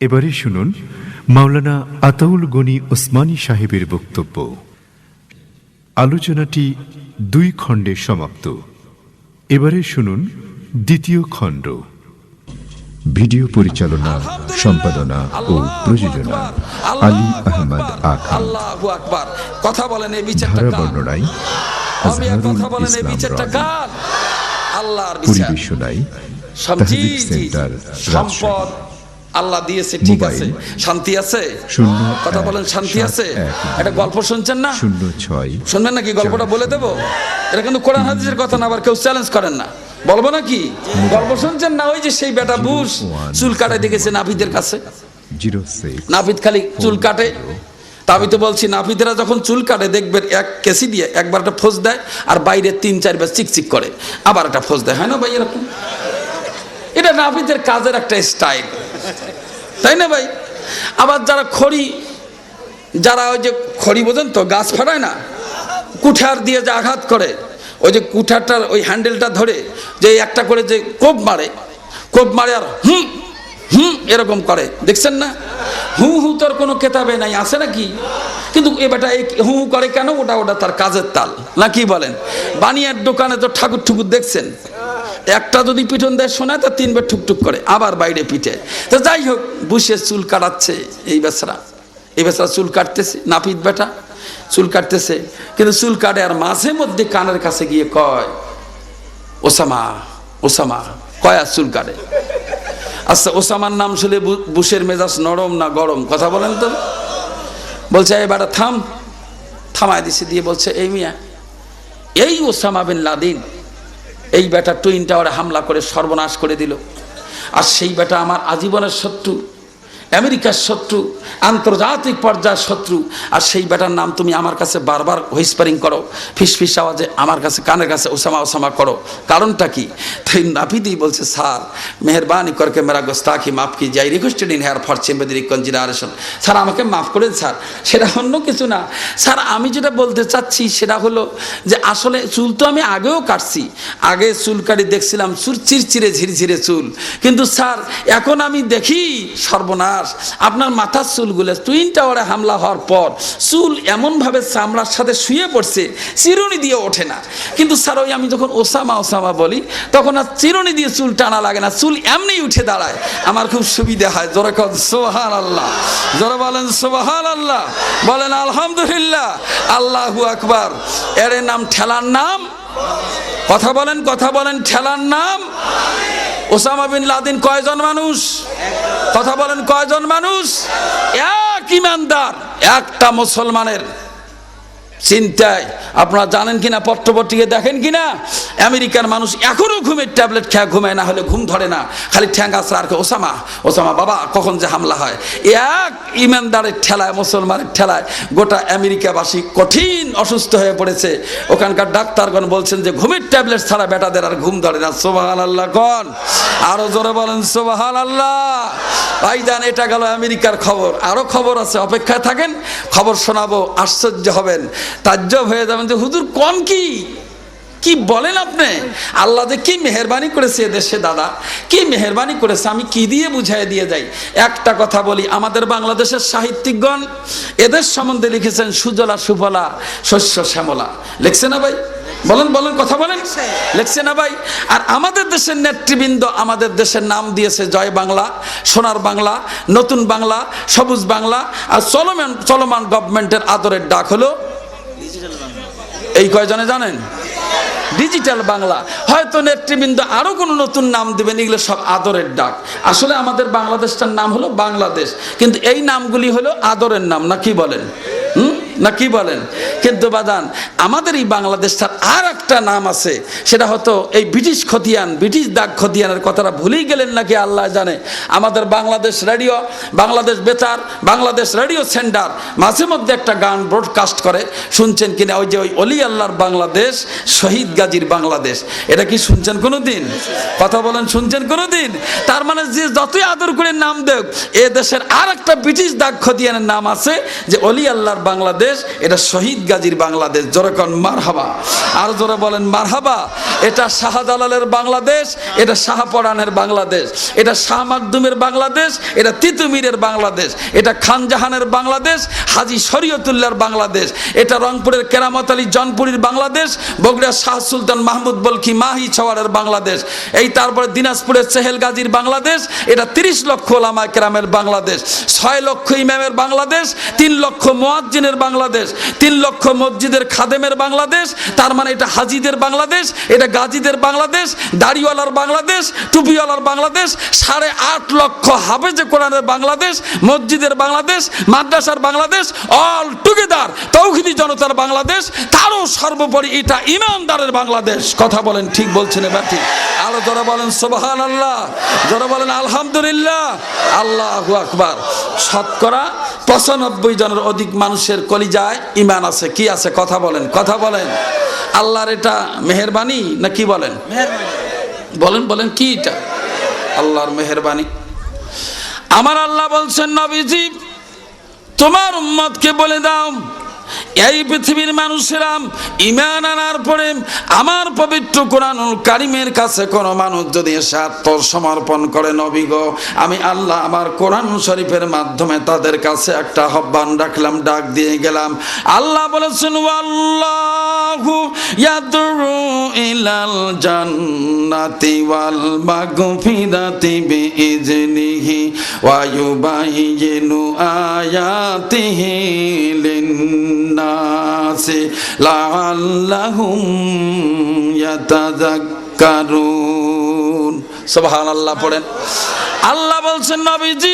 এবারে শুনুন মাওলানা আতাউল গনি ওসমানী সাহেবের বক্তব্য। আলোচনাটি 2 খণ্ডে সমাপ্ত। এবারে শুনুন দ্বিতীয় খণ্ড। ভিডিও পরিচালনা, সম্পাদনা ও প্রযোজনা আলী আহমদ আখান। আল্লাহু আকবার। কথা বলেন এই বিচারটা ধারা কার? বর্ণনায় কথা বলেন এই বিচারটা কার? আল্লাহর বিচার। পরিবেশনায় তাহজিব সেন্টার সম্পদ আল্লাহ দিয়েছে, ঠিক আছে। শান্তি আছে? কথা বলেন শান্তি আছে? একটা গল্প শুনছেন না? 06 শুনবেন নাকি? গল্পটা বলে দেবো। এটা কিন্তু কোরআন হাদিসের কথা না, আবার কেউ চ্যালেঞ্জ করেন না। বলবো নাকি? গল্প শুনছেন না? ওই যে সেই বেটা বুশ চুল কাটে দেখেছে নাপিতের কাছে। নাপিত খালি চুল কাটে। তা আমি তো বলছি, নাপিতেরা যখন চুল কাটে দেখবেন এক কেসি দিয়ে একবার একটা ফোঁস দেয়, আর বাইরে 3-4 বার চিকচিক করে, আবার একটা ফোঁস দেয়, হয় না ভাই? এরকম এটা নাপিতের কাজের একটা স্টাইল, তাই না ভাই? আবার যারা যারা ওই যে খড়ি বোঝেন তো, গাছ ফাটায় না, কুঠার দিয়ে যে আঘাত করে, ওই যে কুঠারটার ওই হ্যান্ডেলটা ধরে যে একটা করে যে কোপ মারে আর হুম এরকম করে, দেখছেন না? হু তোর কোনো কেতাবে নাই, আছে নাকি? কিন্তু এ বেটা এই হু করে কেন? ওটা তার কাজের তাল, না কি বলেন? বানিয়ার দোকানে তো ঠাকুর ঠুকুর দেখছেন, একটা যদি পিঠন দেয় শোনায় তো 3 বার ঠুকঠুক করে, আবার বাইরে পিঠে। তো যাই হোক, বুসে চুল কাটাচ্ছে এই বেচারা চুল কাটতেছে, নাপিত বেটা চুল কাটতেছে, কিন্তু চুল কাটে আর মাঝে মধ্যে কানের কাছে গিয়ে কয় ওসামা কয়, আর চুল কাটে। আচ্ছা, ওসামার নাম শুনে বুশের মেজাজ নরম না গরম? কথা বলেন তো। বলছে এই বেটা থামায় দিছে, দিয়ে বলছে এই মিয়া, এই ওসামা বিন লাদেন এই বেটা টুইন টাওয়ারে হামলা করে সর্বনাশ করে দিল, আর সেই বেটা আমার আজীবনের শত্রু, আমেরিকার শত্রু, আন্তর্জাতিক পর্যায়ের শত্রু। আর সেই বেটার নাম তুমি আমার কাছে বারবার হুইসপারিং করো, ফিসফিস আওয়াজে আমার কাছে কানের কাছে ওসামা করো, কারণটা কি? তাই নাপিদি বলছে, স্যার মেহরবানি করকে মেরা গোস্তাকি মাফ কি যাই, requested in here for sympathy consideration. Sir আমাকে মাফ করেন স্যার। সেটা অন্য কিছু না স্যার, আমি যেটা বলতে চাচ্ছি সেটা হলো যে আসলে চুল তো আমি আগেও কাটছি, আগে চুল কাটি দেখছিলাম চুল চিরচিরে ঝিরঝিরে চুল, কিন্তু স্যার এখন আমি দেখি সর্বনাশ, আপনার মাথার চুলগুলো টুইন টাওয়ারে হামলা হওয়ার পর চুল এমনভাবে চামড়ার সাথে শুয়ে পড়ছে, চিরুনি দিয়ে ওঠে না। কিন্তু স্যার ওই আমি যখন ওসামা বলি তখন আর চিরুনি দিয়ে চুল টানা লাগে না, চুল এমনি উঠে দাঁড়ায়, আমার খুব সুবিধা হয়। জোরে কন সুবহানাল্লাহ, জোরে বলেন সুবহানাল্লাহ, বলেন আলহামদুলিল্লাহ, আল্লাহু আকবার। এর নাম ঠেলার নাম, কথা বলেন ঠেলার নাম। ওসামা বিন লাদেন কয়জন মানুষ? কথা বলেন কয়জন মানুষ? এক ইমানদার, একটা মুসলমানের চিন্তায়। আপনারা জানেন কিনা, পত্রপত্রিকা দেখেন কিনা, আমেরিকার মানুষ এখনো ঘুমের ট্যাবলেট খেয়ে ঘুমায় না, হলে ঘুম ধরে না, খালি ঠ্যাং আসরা আর ওসামা বাবা কখন যে হামলা হয়। এক ইমানদারের ঠেলায়, মুসলমানের ঠেলায় গোটা আমেরিকাবাসী কঠিন অসুস্থ হয়ে পড়েছে। ওখানকার ডাক্তারগণ বলছেন যে ঘুমের ট্যাবলেট ছাড়া বেটাদের আর ঘুম ধরে না। সুবহানাল্লাহ কোন, আরো জোরে বলেন সুবহানাল্লাহ। ভাইজান, এটা গেল আমেরিকার খবর, আরো খবর আছে, অপেক্ষায় থাকেন, খবর শোনাবো, আশ্চর্য হবেন, তাজ্জব হয়ে যাবেন যে হুজুর কোন কি বলেন আপনি? আল্লাহ যে কি মেহেরবানি করেছে এদেশে, দাদা কি মেহেরবানি করেছে, আমি কি দিয়ে বুঝাই দিয়ে যাই। একটা কথা বলি, আমাদের বাংলাদেশের সাহিত্যিকগণ এদের সম্বন্ধে লিখেছেন সুজলা সুফলা শস্য শ্যামলা, লিখছে না ভাই? বলেন কথা বলেন, লিখছে না ভাই? আর আমাদের দেশের নেতৃবৃন্দ আমাদের দেশের নাম দিয়েছে জয় বাংলা, সোনার বাংলা, নতুন বাংলা, সবুজ বাংলা। আর চলমান গভর্নমেন্টের আদরের ডাক হলো এই কয়জনে জানেন? ডিজিটাল বাংলা। হয়তো নেতৃবৃন্দ আরো কোনো নতুন নাম দিবেন, এগুলো সব আদরের ডাক। আসলে আমাদের বাংলাদেশটার নাম হলো বাংলাদেশ, কিন্তু এই নামগুলি হলো আদরের নাম, না কি বলেন? না কি বলেন? কিন্তু বাদান, আমাদের এই বাংলাদেশটার আর একটা নাম আছে, সেটা হতো এই ব্রিটিশ দাগ খতিয়ানের কথাটা ভুলেই গেলেন নাকি আল্লাহ জানে। আমাদের বাংলাদেশ রেডিও, বাংলাদেশ বেতার, বাংলাদেশ রেডিও সেন্টার মাঝে মধ্যে একটা গান ব্রডকাস্ট করে, শুনছেন কিনা? ওই যে ওই অলি আল্লাহর বাংলাদেশ, শহীদ গাজীর বাংলাদেশ, এটা কি শুনছেন কোনোদিন? কথা বলেন, শুনছেন কোনোদিন? তার মানে যে যতই আদর করে নাম দেখ, এ দেশের আর একটা ব্রিটিশ দাগ খতিয়ানের নাম আছে যে অলি আল্লাহর বাংলাদেশ, এটা শহীদ গাজীর বাংলাদেশ। জোরে কোন মারহাবা, আর জোরে বলেন মারহাবা। এটা শাহজালালের বাংলাদেশ, এটা শাহপরানের বাংলাদেশ, এটা শাহ মাকদুমের বাংলাদেশ, এটা তিতুমিরের বাংলাদেশ, এটা খানজাহানের বাংলাদেশ, হাজী শরীয়তুল্লাহর বাংলাদেশ, এটা রংপুরের কেরামত আলী জনপুরীর বাংলাদেশ, বগুড়ার শাহ সুলতান মাহমুদ বলকি মাহি ছাওয়ারের বাংলাদেশ, এই তারপরে দিনাজপুরের চেহেল গাজীর বাংলাদেশ, এটা 30 লক্ষ ওলামা কেরামের বাংলাদেশ, 6 লক্ষ ইমামের বাংলাদেশ, 3 লক্ষ মুয়াজ্জিনের বাংলাদেশ, 3 লক্ষ মসজিদের খাদেমের বাংলাদেশ। তার মানে এটা হাজীদের বাংলাদেশ, এটা গাজীদের বাংলাদেশ, দাড়িওয়ালার বাংলাদেশ, টুপিওয়ালার বাংলাদেশ, 8.5 লক্ষ হাফেজে কোরআনের বাংলাদেশ, মসজিদের বাংলাদেশ, মাদ্রাসার বাংলাদেশ, অল টুগেদার তৌহিদি জনতার বাংলাদেশ। তারও সর্বোপরি এটা ইমানদারের বাংলাদেশ। কথা বলেন, ঠিক বলছেন এবার ঠিক? আরো যারা বলেন সুবহানাল্লাহ, যারা বলেন আলহামদুলিল্লাহ, আল্লাহু আকবার। শতকরা 95 জনের অধিক মানুষের কলিজায় ঈমান আছে। কি আছে? কথা বলেন, কথা বলেন। আল্লাহর এটা মেহেরবানি না কি বলেন? বলেন বলেন, কি এটা? আল্লাহর মেহেরবানি। আমার আল্লাহ বলছেন, নবীজি তোমার উম্মতকে বলে দাও, এই পৃথিবীর মানুষেরা ঈমান আনার পরে আমার পবিত্র কোরআনুল কারীমের কাছে কোন মানুষ যদি এসে আত্মসমর্পণ করে, নবী গো আমি আল্লাহ আমার কোরআন শরীফের মাধ্যমে তাদের কাছে একটা আহ্বান রাখলাম, ডাক দিয়ে গেলাম। আল্লাহ বলেছেন, ওয়াল্লাহু ইয়াদউ ইলাল জান্নাতি ওয়াল মাগফিরাতি বিইজনিহি ওয়া ইউবাইয়িনু আয়াতিহি লিন-নাসি লাআল্লাহুম ইয়াতাযাক্কারুন। সুবহানাল্লাহ পড়েন। আল্লাহ বলছেন, নবীজি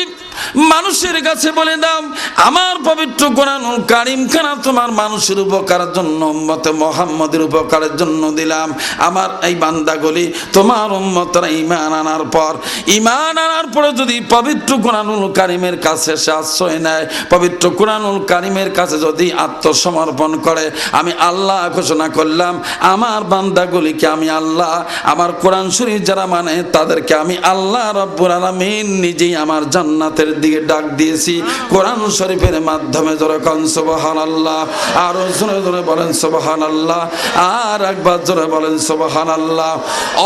মানুষের কাছে বলে দাও আমার পবিত্র কোরআনুল কারীম খানা তোমার মানুষের উপকারের জন্য, উম্মতে মুহাম্মদের উপকারের জন্য দিলাম। আমার এই বান্দাগুলি তোমার উম্মতরা ঈমান আনার পরে যদি পবিত্র কোরআনুল কারীমের কাছে সে আশ্রয় নেয়, পবিত্র কোরআনুল কারীমের কাছে যদি আত্মসমর্পণ করে, আমি আল্লাহ ঘোষণা করলাম আমার বান্দাগুলিকে আমি আল্লাহ, আমার কোরআন শরীফ যারা মানে তাদেরকে আমি আল্লাহ রব্বুল আলামিন নিজেই আমার জান্নাতের দিকে ডাক দিয়েছি কোরআন শরীফের মাধ্যমে। জোরে কোন সুবহানাল্লাহ, আরো জোরে জোরে বলেন সুবহানাল্লাহ, আর একবার জোরে বলেন সুবহানাল্লাহ।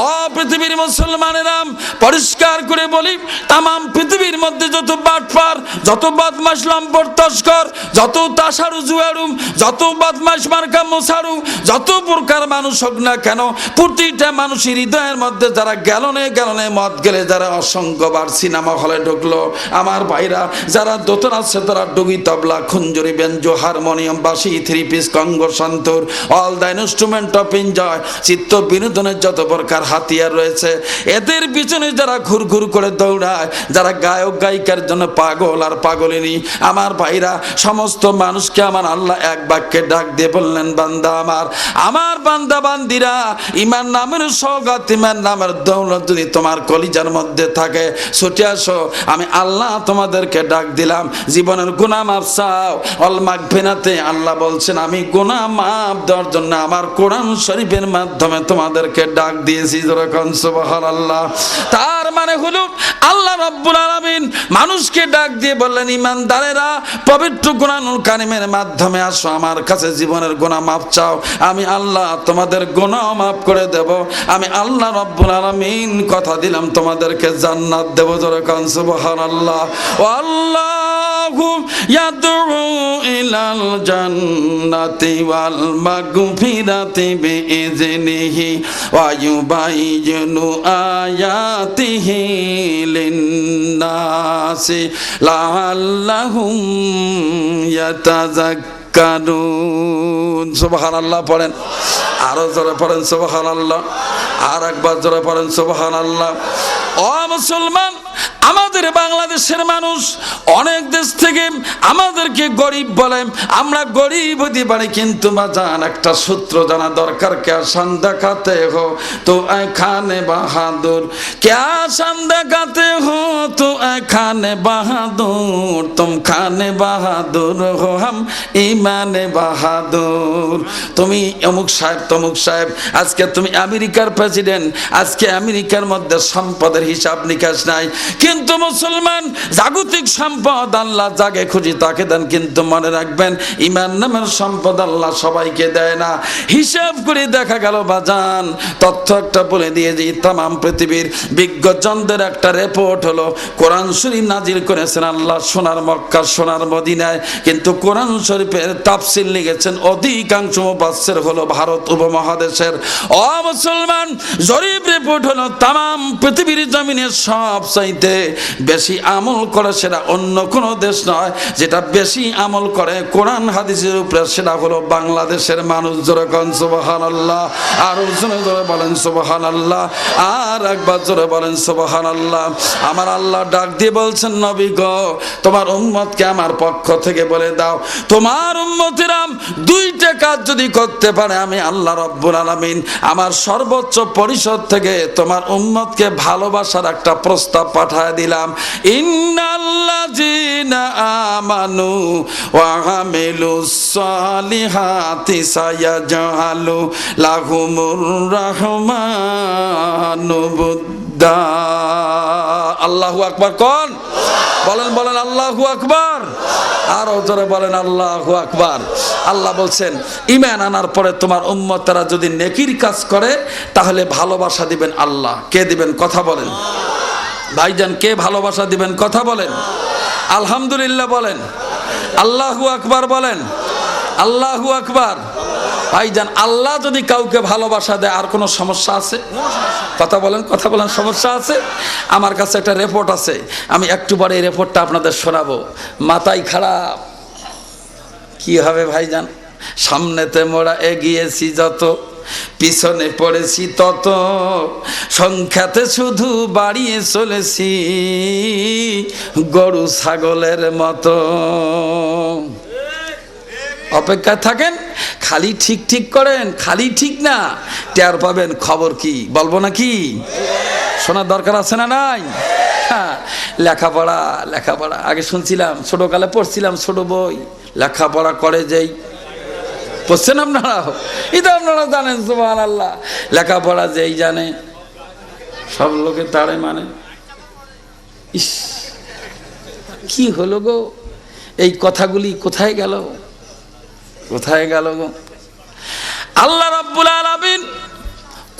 ও পৃথিবীর মুসলমানেরা, পরিষ্কার করে বলি, তাম পৃথিবীর মধ্যে যত বাটপার, যত বদমাশ লম্পট তস্কর, যত তাসারু জুয়ারু, যত বদমাশ মার্কা মোসারু, যত প্রকার মানুষ হোক না কেন, প্রতিটা মানুষের হৃদয়ের মধ্যে যারা গ্যালনে গ্যালনে মদ গেলে যারা অসংখ্যবার সিনেমা হলে ঢুকলো, আমার ভাইরা যারা দোতরা সেতরা ডুগি তবলা খুঞ্জুরি বেঞ্জো হারমোনিয়াম বাঁশি থ্রি পিস কঙ্গ santoor all the instrument of enjoy, চিত্ত বিনোদনের যত প্রকার হাতিয়ার রয়েছে, এদের পিছনে যারা ঘুরঘুর করে দৌড়ায়, যারা গায়ক গায়িকার জন্য পাগল আর পাগলিনী, আমার ভাইরা সমস্ত মানুষকে আমার আল্লাহ এক বাক্যে ডাক দিয়ে বললেন, বান্দা আমার বান্দা বান্দিরা, ঈমান নামের সওগাত, ঈমান নামের দৌলত যদি তোমার কলিজার মধ্যে থাকে, ছুটে আসো, আমি আল্লাহ তোমাদেরকে ডাক দিলাম, জীবনের গুনাহ মাফ চাও। অল মাগফিরাতে আল্লাহ বলছেন আমি গুনাহ মাফ দেওয়ার জন্য আমার কোরআন শরীফের মাধ্যমে তোমাদেরকে ডাক দিয়েছি। যখন সুবহানাল্লাহ, তার মানে হলো আল্লাহ রাব্বুল আলামিন মানুষকে ডাক দিয়ে বললেন, ঈমানদারেরা পবিত্র কোরআনুল কারীমের মাধ্যমে আসো, আমার কাছে জীবনের গুনাহ মাফ চাও, আমি আল্লাহ তোমাদের গুনাহ মাফ করে দেব। আমি আল্লাহ রাব্বুল আলামিন কথা দিলাম তোমাদেরকে জান্নাত দেব। যখন সুবহানাল্লাহ, আল্লাহু ইয়াদউ ইলাল জান্নাতি ওয়াল মাগফিরাতি বিইজনিহি ওয়া ইউবাইয়িনু আয়াতিহি লিন-নাসি লাআল্লাহুম ইয়াতাযাক্কারুন। সুবহানাল্লাহ পড়েন, আরো জোরে পড়েন সুবহানাল্লাহ, আর একবার জোরে পড়েন সুবহানাল্লাহ। ও মুসলমান, আমাদের বাংলাদেশের মানুষ অনেক দেশ থেকে আমাদেরকে গরিব বলে, আমরা গরিব হতে পারি, কিন্তু বাজান একটা সূত্র জানা দরকার, কে শান দেখাতে হো তো এখানে বাহাদুর, কে শান দেখাতে হো তো এখানে বাহাদুর, তুম খানে বাহাদুর হো হাম ইমানে বাহাদুর। তুমি অমুক সাহেব তমুক সাহেব, আজকে তুমি আমেরিকার প্রেসিডেন্ট, আজকে আমেরিকার মধ্যে সম্পদের হিসাব নিকাশ নাই, কিন্তু মুসলমান জাগতিক সম্পদ আল্লাহ যাকে খুশি তাকে দেন, কিন্তু মনে রাখবেন ঈমান নামের সম্পদ আল্লাহ সবাইকে দেয় না। হিসাব করে দেখা গেল বাজান, তথ্য একটা বলে দিয়ে যে তামাম পৃথিবীর বিজ্ঞজনদের একটা রিপোর্ট হলো, কোরআন শরীফ নাজিল করেছেন আল্লাহ সোনার মক্কা সোনার মদিনায়, কিন্তু কোরআন শরীফের তাফসীর লিখেছেন অধিকাংশ মুফাসসির হলো ভারত উপমহাদেশের। ও মুসলমান, জরিপ রিপোর্ট হলো তামাম পৃথিবীর জমিনে সবচাইতে বেশি আমল করে সেটা অন্য কোনো দেশ নয়, যেটা বেশি আমল করে কোরআন হাদিসের উপরে সেটা হলো বাংলাদেশের মানুষ। জোরে কোন সুবহানাল্লাহ, আর জোরে বলেন সুবহানাল্লাহ, আর একবার জোরে বলেন সুবহানাল্লাহ। আমার আল্লাহ ডাক দিয়ে বলছেন, নবী গো তোমার উম্মতকে আমার পক্ষ থেকে বলে দাও, তোমার উম্মতেরা দুইটা কাজ যদি করতে পারে আমি আল্লাহ রাব্বুল আলামিন আমার সর্বোচ্চ পরিষদ থেকে তোমার উম্মতকে ভালোবাসার একটা প্রস্তাব পাঠায় দিলাম। ইন্নাল্লাযীনা আমানু ওয়া আমিলুস সালিহাতি সায়াজআলু লাহুমুর রাহমানু বুদ্দা। আল্লাহু আকবার কোন বলেন, বলেন আল্লাহু আকবার, আর জোরে বলেন আল্লাহু আকবার। আল্লাহ বলছেন ঈমান আনার পরে তোমার উম্মতেরা যদি নেকির কাজ করে তাহলে ভালোবাসা দিবেন আল্লাহ। কে দিবেন কথা বলেন ভাইজান, কে ভালোবাসা দিবেন কথা বলেন? আলহামদুলিল্লাহ বলেন, আল্লাহু আকবার বলেন, আল্লাহু আকবার। ভাইজান, আল্লাহ যদি কাউকে ভালোবাসা দেয় আর কোনো সমস্যা আছে? কথা বলেন, কথা বলেন, সমস্যা আছে? আমার কাছে একটা রিপোর্ট আছে, আমি একটু পরে এই রিপোর্টটা আপনাদের শোনাবো। মাথায় খারাপ কি হবে ভাইজান? সামনেতে মোরা এগিয়েছি যত, পিছনে পড়েছি তত, সংখ্যাতে শুধু বাড়িয়ে চলেছি গরু ছাগলের মতো। অপেক্ষায় থাকেন, খালি ঠিক ঠিক করেন, খালি ঠিক না টের পাবেন খবর কি বলবো নাকি? শোনার দরকার আছে না নাই? হ্যাঁ, লেখাপড়া লেখাপড়া আগে শুনছিলাম, ছোটকালে পড়ছিলাম ছোট বই, লেখাপড়া করে যেই পড়ছেন আপনারা, এটা আপনারা জানেন সুবহানাল্লাহ। লেখাপড়া যেই জানে সব লোকে তারে মানে। ইস, কি হলো গো, এই কথাগুলি কোথায় গেল, কোথায় গেল গো? আল্লাহ রাব্বুল আলামিন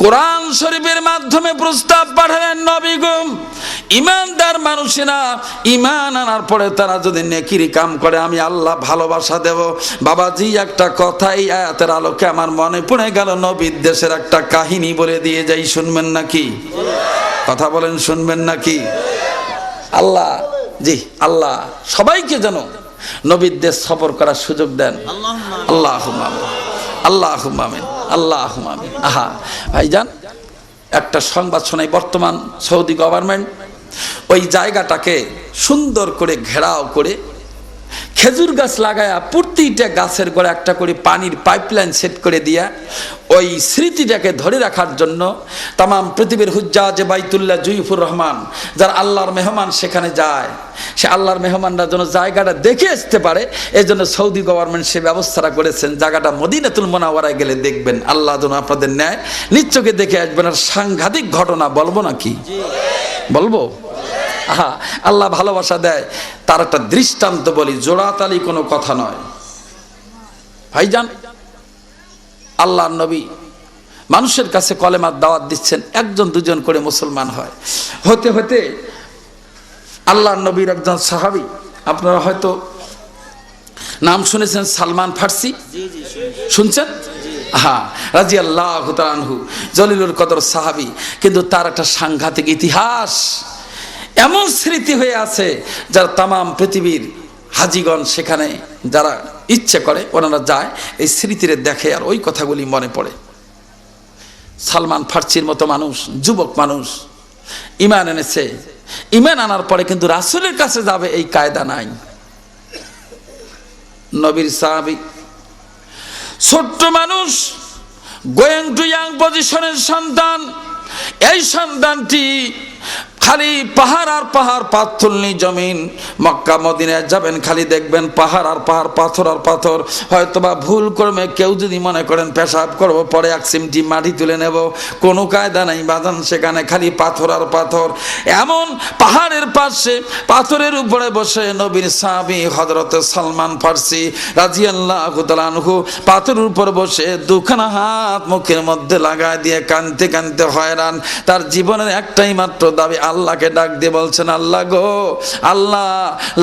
কোরআন শরীফের মাধ্যমে প্রস্তাব পাঠালেন, নবী গো ঈমানদার মানুষেরা ঈমান আনার পরে তারা যদি নেকির কাম করে আমি আল্লাহ ভালোবাসা দেব। বাবাজি, একটা কথা এই আয়াতের আলোকে আমার মনে পড়ে গেল, নবীর দেশের একটা কাহিনী বলে দিয়ে যাই, শুনবেন নাকি? কথা বলেন, শুনবেন নাকি? আল্লাহ জি আল্লাহ সবাইকে যেন নবীর দেশ সফর করার সুযোগ দেন। আল্লাহুম্মা আমিন, আল্লাহুম্মা আমিন, আল্লাহুম্মা আমিন। আহা ভাইজান, একটা সংবাদ শোনাই। বর্তমান সৌদি গভর্নমেন্ট ওই জায়গাটাকে সুন্দর করে ঘেরাও করে খেজুর গাছ লাগায়া প্রতিটা গাছের গোড়া একটা করে পানির পাইপলাইন সেট করে দিয়া ওই স্মৃতিটাকে ধরে রাখার জন্য তামাম পৃথিবীর হুজ্জাজ বাইতুল্লাহ জুইফুর রহমান, যার আল্লাহর মেহমান সেখানে যায়, সে আল্লাহর মেহমানরা যেন জায়গাটা দেখে আসতে পারে, এই জন্য সৌদি গভর্নমেন্ট সে ব্যবস্থাটা করেছেন। জায়গাটা মদিনাতুল মুনাওয়ারায় গেলে দেখবেন, আল্লাহ যেন আপনাদের ন্যায় নিশ্চয়কে দেখে আসবেন। আর সাংঘাতিক ঘটনা বলবো নাকি? বলবো? আহা, আল্লাহ ভালোবাসা দেয় তার একটা দৃষ্টান্ত বলি, জোড়াতালি কোনো কথা নয় ভাইজান। আল্লাহর নবী মানুষের কাছে কলেমার দাওয়াত দিচ্ছেন, একজন দুজন করে মুসলমান হয়। হতে হতে আল্লাহর নবীর একজন সাহাবী, আপনারা হয়তো নাম শুনেছেন, সালমান ফার্সি, শুনছেন? হ্যাঁ, রাদিয়াল্লাহু তাআলা আনহু, জলিলুল কদর সাহাবী, কিন্তু তার একটা সাংঘাতিক ইতিহাস, এমন স্মৃতি হয়ে আছে যারা তামাম পৃথিবীর হাজিগণ সেখানে যারা ইচ্ছে করে ওনারা যায়, এই স্মৃতিরে দেখে আর ওই কথাগুলি মনে পড়ে। সালমান ফার্সির মতো মানুষ, যুবক মানুষ, ঈমান এনেছে। ঈমান আনার পরে কিন্তু রাসূলের কাছে যাবে এই কায়দা নাই। নবীর সাহাবী, ছোট্ট মানুষ, গোয়িং টু ইয়াং পজিশনের সন্তান। এই সন্তানটি খালি পাহাড় আর পাহাড়, পাথরনি জমিন। মক্কা মদিনায় যাবেন, খালি দেখবেন পাহাড় আর পাহাড়, পাথর আর পাথর। হয়তোবা ভুল করবে কেউ যদি মনে করেন পেশাব করবো, পরে এক সিমটি মাটি তুলে নেব, কোনো কায়দা নাই বাজান, সেখানে খালি পাথর আর পাথর। এমন পাহাড়ের পাশে পাথরের উপরে বসে নবীর সাহাবী হযরত সালমান ফারসি রাদিয়াল্লাহু তাআলা আনহু পাথরের উপর বসে দুখানা হাত মুখের মধ্যে লাগায় দিয়ে কাঁদতে কাঁদতে হয়রান। তার জীবনের একটাই মাত্র দাবি, আল্লাহকে ডাক দিয়ে বলছেন, আল্লাহ গো আল্লাহ,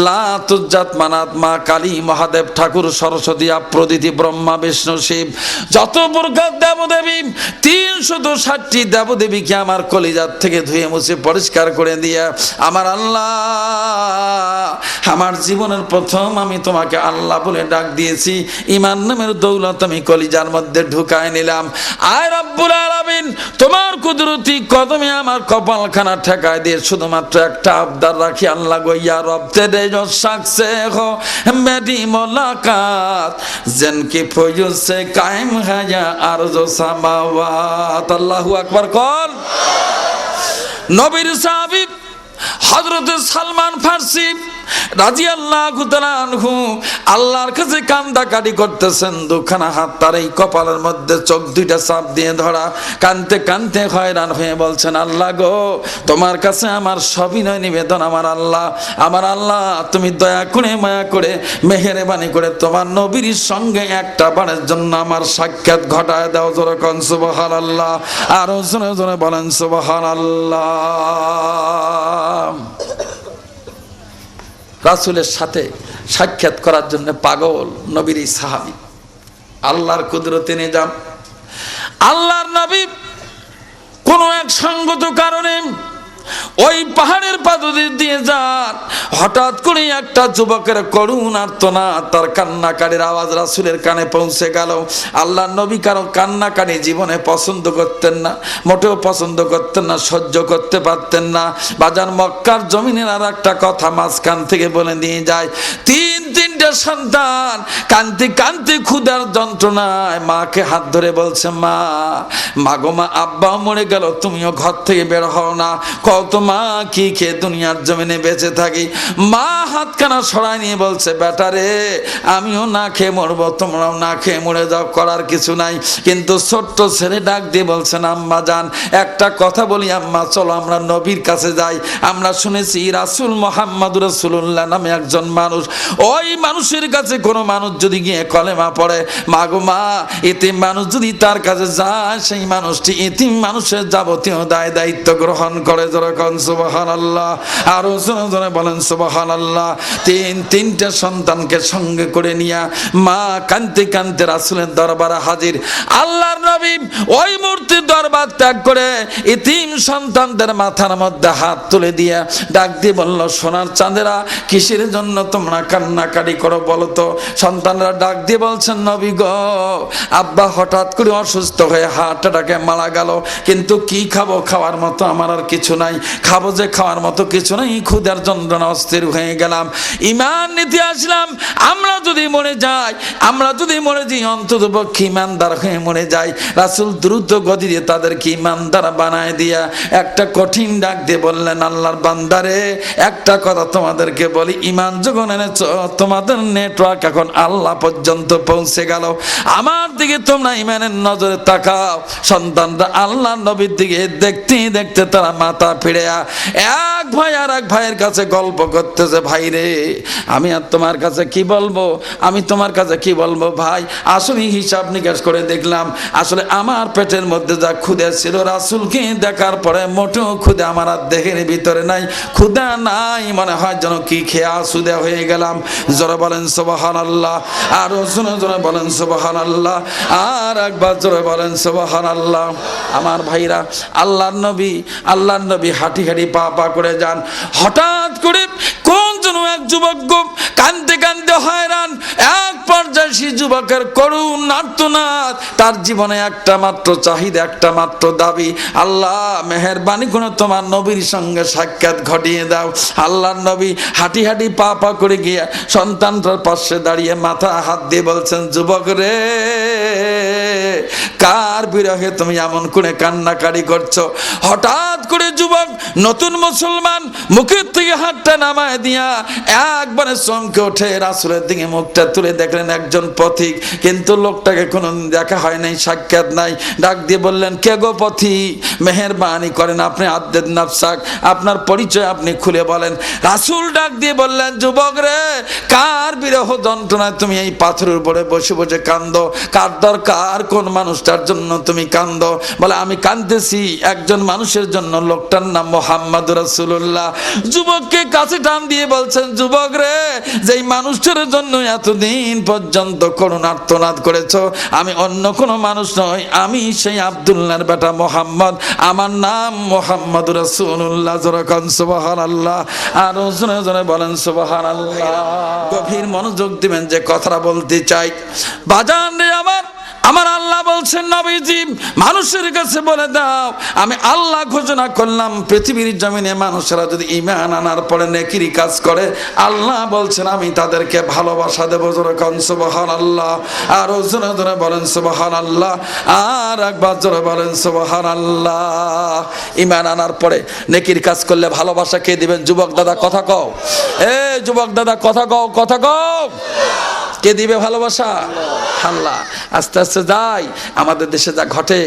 লাত উজ্জাত মানাত মা কালী মহাদেব ঠাকুর সরস্বতী আপ্রদিতি ব্রহ্মা বিষ্ণু শিব যত প্রকার দেবদেবী 360টি দেবদেবীকে আমার কলিজার থেকে ধুয়ে মুছে পরিষ্কার করে দিয়ে আমার আল্লাহ, আমার জীবনের প্রথম আমি তোমাকে আল্লাহ বলে ডাক দিয়েছি, ঈমান নামের দৌলত আমি কলিজার মধ্যে ঢুকায় নিলাম। আয় রব্বুল আলামিন, তোমার কুদরতি কদমে আমার কপালখানা ঠেকায় দিয়ে শুধুমাত্র একটা আবদার রাখি, আল্লাহ গো ইয়া রব তেরে जो शख्स हो मेरी मुलाकात जिनकी फौज से कायम है या अर्ज़ समावात। अल्लाहु আকবার কর। নবীর সাহাবী হযরত সালমান ফারসি রাদিয়াল্লাহু তাআলা আনহু আল্লাহর কাছে কান্দাকাটি করতেছেন, দুখানা হাত তার এই কপালের মধ্যে, চোখ দুইটা চাপ দিয়ে ধরা, কাঁদতে কাঁদতে হয়রান হয়ে বলছেন, আল্লাহ গো তোমার কাছে আমার সবিনয় নিবেদন, আমার আল্লাহ, আমার আল্লাহ, তুমি দয়া করে মায়া করে মেহেরবানি করে তোমার নবীর সঙ্গে একটা বারের জন্য আমার সাক্ষাৎ ঘটায় দাও। জোরে কোন সুবহানাল্লাহ, আরো জোরে জোরে বলেন সুবহানাল্লাহ। রাসূলের সাথে সাক্ষাৎ করার জন্য পাগল নবীর এই সাহাবী। আল্লাহর কুদরতে নিজাম, আল্লাহর নবী কোনো এক সঙ্গত কারণে ওই পাহাড়ের পাদদেশ দিয়ে যান, হঠাৎ করে একটা যুবকের করুণ আর্তনাদ, তার কান্নাকাটির আওয়াজ রাসূলের কানে পৌঁছে গেল। আল্লাহর নবী কারো কান্নাকাটি জীবনে পছন্দ করতেন না, মোটেও পছন্দ করতেন না, সহ্য করতে পারতেন না। বাজার মক্কার জমিনের আর একটা কথা মাঝখান থেকে বলে দিয়ে যায়, তিনটা সন্তান কান্তি কান্তি ক্ষুধার যন্ত্রণায় মাকে হাত ধরে বলছে, মা মাগো মা, আব্বা মরে গেল, তুমিও ঘর থেকে বের হও না, কত মা কি খেয়ে দুনিয়ার জমিনে বেঁচে থাকি। মা হাতখানা সরাই নিয়ে বলছে, বেটা রে আমিও না খেয়ে মরবো, তোমরাও না খেয়ে মরে যাও, করার কিছু নাই। কিন্তু ছোট্ট ছেলে ডাক দিয়ে বলছেন, আম্মা জান একটা কথা বলি আম্মা, চলো আমরা নবীর কাছে যাই। আমরা শুনেছি রাসূল মুহাম্মদুর রাসূলুল্লাহ নামে একজন মানুষ, ওই মানুষের কাছে কোনো মানুষ যদি গিয়ে কলেমা পড়ে, মাগো মা এতিম মানুষ যদি তার কাছে যায়, সেই মানুষটি এতিম মানুষের যাবতীয় দায় দায়িত্ব গ্রহণ করে। যখন সুবহানাল্লাহ, আরো জোরে জোরে বলেন সুবহানাল্লাহ। তিনটা সন্তানকে সঙ্গে করে নিয়ে মা কাঁদতে কাঁদতে রাসূলের দরবারে হাজির। আল্লাহর নবী ওই মূর্তির দরবার ত্যাগ করে এতিম সন্তানদের মাথার মধ্যে হাত তুলে দিয়ে ডাক দিয়ে বলল, সোনার চাঁদেরা কিসের জন্য তোমরা কান্নাকাটি করো বলো তো? সন্তানরা ডাক দিয়ে বলছেন, নবী গো আব্বা হঠাৎ করে অসুস্থ হয়ে হার্ট অ্যাটাকে মারা গেল, কিন্তু কি খাবো, খাওয়ার মতো আমার আর কিছু নাই, খাবো যে খাওয়ার মতো কিছু নাই, ক্ষুধার যন্ত্রণা অস্থির হয়ে গেলাম, ঈমান নিতে আসলাম, আমরা যদি মরে যাই, আমরা যদি মরে যাই অন্তত পক্ষে ঈমানদার হয়ে মরে যাই। রাসূল দ্রুত গতিতে তাদেরকে ঈমানদার বানায় দিয়া একটা কঠিন ডাক দিয়ে বললেন, আল্লাহর বান্দারে একটা কথা তোমাদেরকে বলি, ঈমান যখন এনেছো তোমাদের নেটওয়ার্ক এখন আল্লাহ পর্যন্ত পৌঁছে গেল, আমার দিকে তোমরা ঈমানের নজরে তাকাও। সন্তানরা আল্লাহর নবীর দিকে দেখতে দেখতে তারা মাথা ফিরে এক ভাই আর এক ভাইয়ের কাছে গল্প করতেছে, ভাই রে আমি আর তোমার কাছে কি বলবো, আমি তোমার কাছে কি বলবো ভাই, আসলে হিসাব নিকাশ করে দেখলাম আসলে আমার পেটের মধ্যে যা ক্ষুধা ছিল রাসূলকে দেখার পরে মোটেও ক্ষুধা আমার আর দেহের ভিতরে নাই, ক্ষুধা নাই, মনে হয় যেন কি খেয়ে আসুদা হয়ে গেলাম। জোরে বলেন সুবহানাল্লাহ, আরো জোরে জোরে বলেন সুবহানাল্লাহ, আর একবার জোরে বলেন সুবহানাল্লাহ। আমার ভাইরা, আল্লাহর নবী হাঁটি হাঁটি পা পা করে যান, হঠাৎ করে কোন যেন এক যুবক কাঁদতে কাঁদতে হয়রান, এক পর্যায়ে সেই যুবকের করুণ আর্তনাদ, তার জীবনে একটা মাত্র চাহিদা, একটা মাত্র দাবি, আল্লাহ মেহেরবানি করে তোমার নবীর সঙ্গে সাক্ষাৎ ঘটিয়ে দাও। আল্লাহর নবী হাঁটি হাঁটি পা পা করে গিয়ে সন্তানটার পাশে দাঁড়িয়ে মাথা হাত দিয়ে বলছেন, যুবক রে কার বিরহে তুমি এমন করে কান্নাকারি করছো? হঠাৎ করে যুবক নতুন মুসলমান মুখের থেকে হাতটা নামায় দিয়া একবারে চমকে ওঠে, রাসূলের দিকে মুখটা তুলে দেখলেন একজন পথিক, কিন্তু লোকটাকে কোনো দেখা হয় নাই, সাক্ষাৎ নাই। ডাক দিয়ে বললেন, কে গো পথিক, মেহেরবানি করেন আপনি আদ্দেদ নাফসাক, আপনার পরিচয় আপনি খুলে বলেন। রাসূল ডাক দিয়ে বললেন, যুবক রে, কার বিরহ যন্ত্রণায় তুমি এই পাথরের উপরে বসে বসে কান্দো? কার দরকার, কোন মানুষটার জন্য তুমি কান্দো? বলে, আমি কাঁদতেছি একজন মানুষের জন্য, লোকটার নাম মুহাম্মদ রাসূলুল্লাহ। যুবককে কাছে টান দিয়ে বলছেন, যুবক রে, যেই মানুষটার জন্য এতদিন পর্যন্ত করুণার্তনাদ করেছো, আমি অন্য কোনো মানুষ নই, আমি সেই আব্দুল্লাহর বেটা মুহাম্মদ, আমার নাম মুহাম্মদ রাসূলুল্লাহ। যখন সুবহানাল্লাহ, আর জোরে জোরে বলেন সুবহানাল্লাহ। গভীর মনোযোগ দিবেন যে কথাটা বলতে চাই। বাজান রে আমার আল্লাহ বলছেন, নবীজি মানুষের কাছে বলে দাও, আমি আল্লাহ ঘোষণা করলাম পৃথিবীর জমিনে মানুষেরা যদি ঈমান আনার পরে নেকির কাজ করে, আল্লাহ বলছেন আমি তাদেরকে ভালোবাসা দেব। জোরে কোন সুবহানাল্লাহ, আর জোরে জোরে বলেন সুবহানাল্লাহ, আর একবার জোরে বলেন সুবহানাল্লাহ। ঈমান আনার পরে নেকির কাজ করলে ভালোবাসা কে দিবেন? যুবক দাদা কথা কও, এ যুবক দাদা কথা কও, কথা কও, কে দিবে ভালোবাসা? আল্লাহ। আস্তে আস্তে যাই, আমাদের দেশে যা ঘটে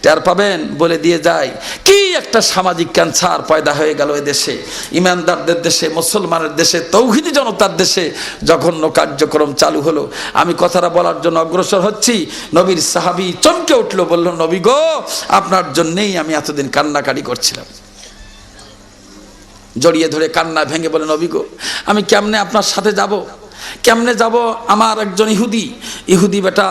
টের পাবেন, বলে দিয়ে যায় কি একটা সামাজিক ক্যান্সার পয়দা হয়ে গেল এ দেশে, ইমানদারদের দেশে, মুসলমানের দেশে, তৌহিদি জনতার দেশে জঘন্য কার্যক্রম চালু হলো। আমি কথাটা বলার জন্য অগ্রসর হচ্ছি, নবীর সাহাবী চমকে উঠলো, বলল, নবী গো, আপনার জন্যেই আমি এতদিন কান্নাকাটি করছিলাম। জড়িয়ে ধরে কান্না ভেঙে বলে, নবী গো, আমি কেমনে আপনার সাথে যাব? কেমনে যাব? আমার একজন ইহুদি বেটা,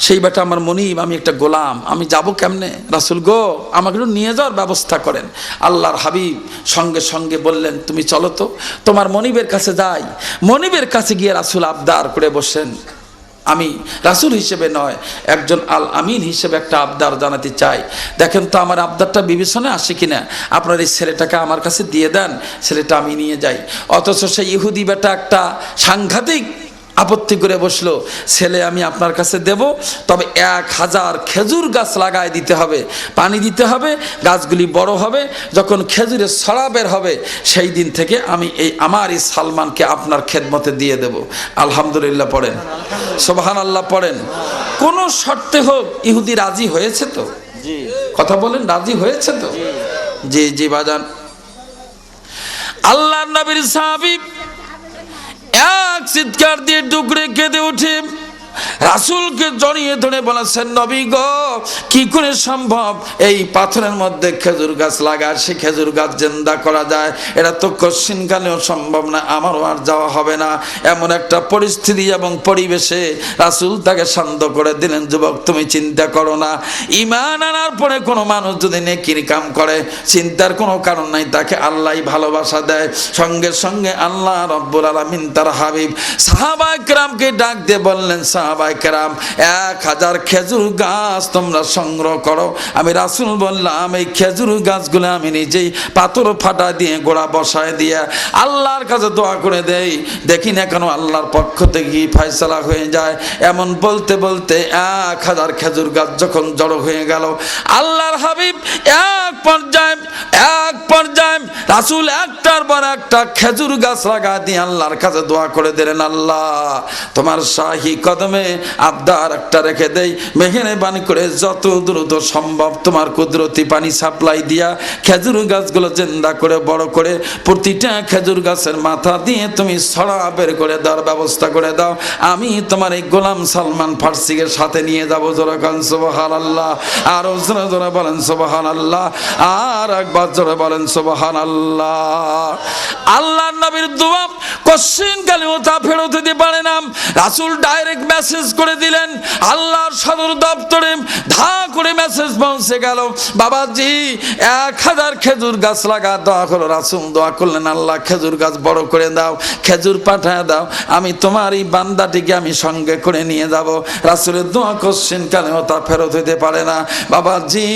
সেই বেটা আমার মনিব, আমি একটা গোলাম, আমি যাব কেমনে? রাসূল গো, আমাকে একটু নিয়ে যাওয়ার ব্যবস্থা করেন। আল্লাহর হাবিব সঙ্গে সঙ্গে বললেন, তুমি চলো তো, তোমার মনিবের কাছে যাই। মনিবের কাছে গিয়ে রাসূল আবদার করে বসেন, আমি রাসূল হিসেবে নয়, একজন আল আমিন হিসেবে একটা আবদার জানাতে চাই। দেখেন তো আমার আবদারটা বিবেচনায় আসে কিনা, আপনার এই ছেলেটাকে আমার কাছে দিয়ে দেন, ছেলেটা আমি নিয়ে যাই। অথচ সেই ইহুদি বেটা একটা সাংঘাতিক আপত্তি করে বসলো, ছেলে আমি আপনার কাছে দেব, তবে 1000 খেজুর গাছ লাগায় দিতে হবে, পানি দিতে হবে, গাছগুলি বড় হবে, যখন খেজুরের ছড়া বের হবে সেই দিন থেকে আমি আমার এই সালমানকে আপনার খেদমতে দিয়ে দেব। আলহামদুলিল্লাহ পড়েন, সুবহানাল্লাহ পড়েন। কোন শর্তে হোক ইহুদি রাজি হয়েছে তো? কথা বলেন, রাজি হয়েছে তো? জি জি বাজান। আল্লাহর নবীর সাহাবী এক চিৎকার দিয়ে ডুকরে কেঁদে উঠে রাসূলকে জড়িয়ে ধরে বলেছেন, নবী গো, কি করে সম্ভব এই পাথরের মধ্যে খেজুর গাছ লাগায় সে খেজুর গাছ জিন্দা করা যায়? এটা তো কশ্চিনকালেও সম্ভব না, আমারও আর যাওয়া হবে না। এমন একটা পরিস্থিতি এবং পরিবেশে রাসূল তাকে শান্ত করে দিলেন, যুবক তুমি চিন্তা করো না, ঈমান আনার পরে কোনো মানুষ যদি নেকির কাম করে, চিন্তার কোনো কারণ নাই, তাকে আল্লাহই ভালোবাসা দেয়। সঙ্গে সঙ্গে আল্লাহ রাব্বুল আলামিন তার হাবিব সাহাবায়ে কেরামকে ডাক দিয়ে বললেন, সাহাবায়ে কেরাম 1000 খেজুর গাছ তোমরা সংগ্রহ করো। আমি রাসূল বললাম, এই খেজুর গাছগুলো আমি নিজেই পাথর ফাটা দিয়ে গোড়া বসায় দিয়ে আল্লাহর কাছে দোয়া করে দেই, দেখি না কেন আল্লাহর পক্ষ থেকে ফয়সালা হয়ে যায়। এমন বলতে বলতে 1000 খেজুর গাছ যখন জড়ো হয়ে গেল, আল্লাহর হাবিব এক পর্যায়ে রাসূল একটার পর একটা খেজুর গাছ লাগা দিয়ে আল্লাহর কাছে দোয়া করে দিলেন, আল্লাহ তোমার শাহী কদমে আবদার একটা রেখে দেই, মেহেরবানি করে যত দ্রুত সম্ভব তোমার কুদরতি পানি সাপ্লাই দিয়া খেজুর গাছগুলো জিন্দা করে বড় করে প্রতিটা খেজুর গাছের মাথা দিয়ে তুমি ছড়া বের করে দেওয়ার ব্যবস্থা করে দাও। আমি তোমার এই গোলাম সালমান ফার্সিকে সাথে নিয়ে যাবো। জোরে বলেন সুবহানাল্লাহ, আর জোরে জোরে বলেন সুবহানাল্লাহ, আর একবার জোরে বলেন সুবহানাল্লাহ। আল্লাহর নবীর দোয়া কোশ্চিন কালেও তা ফেরত দিতে পারে না। রাসূল ডাইরেক্ট মেসেজ করে দিলেন, আল্লাহর সদর দপ্তরে ধা করে মেসেজ পৌঁছে গেল, বাবাজি 1000 খেজুর গাছ লাগা দোয়া করো। রাসূল দোয়া করলেন, আল্লাহ খেজুর গাছ বড় করে দাও, খেজুর পাঠায় দাও, আমি তোমার এই বান্দাটিকে আমি সঙ্গে করে নিয়ে যাব। রাসূলের দোয়া কোশ্চিন কালেও তা ফেরত হইতে পারে না। বাবাজি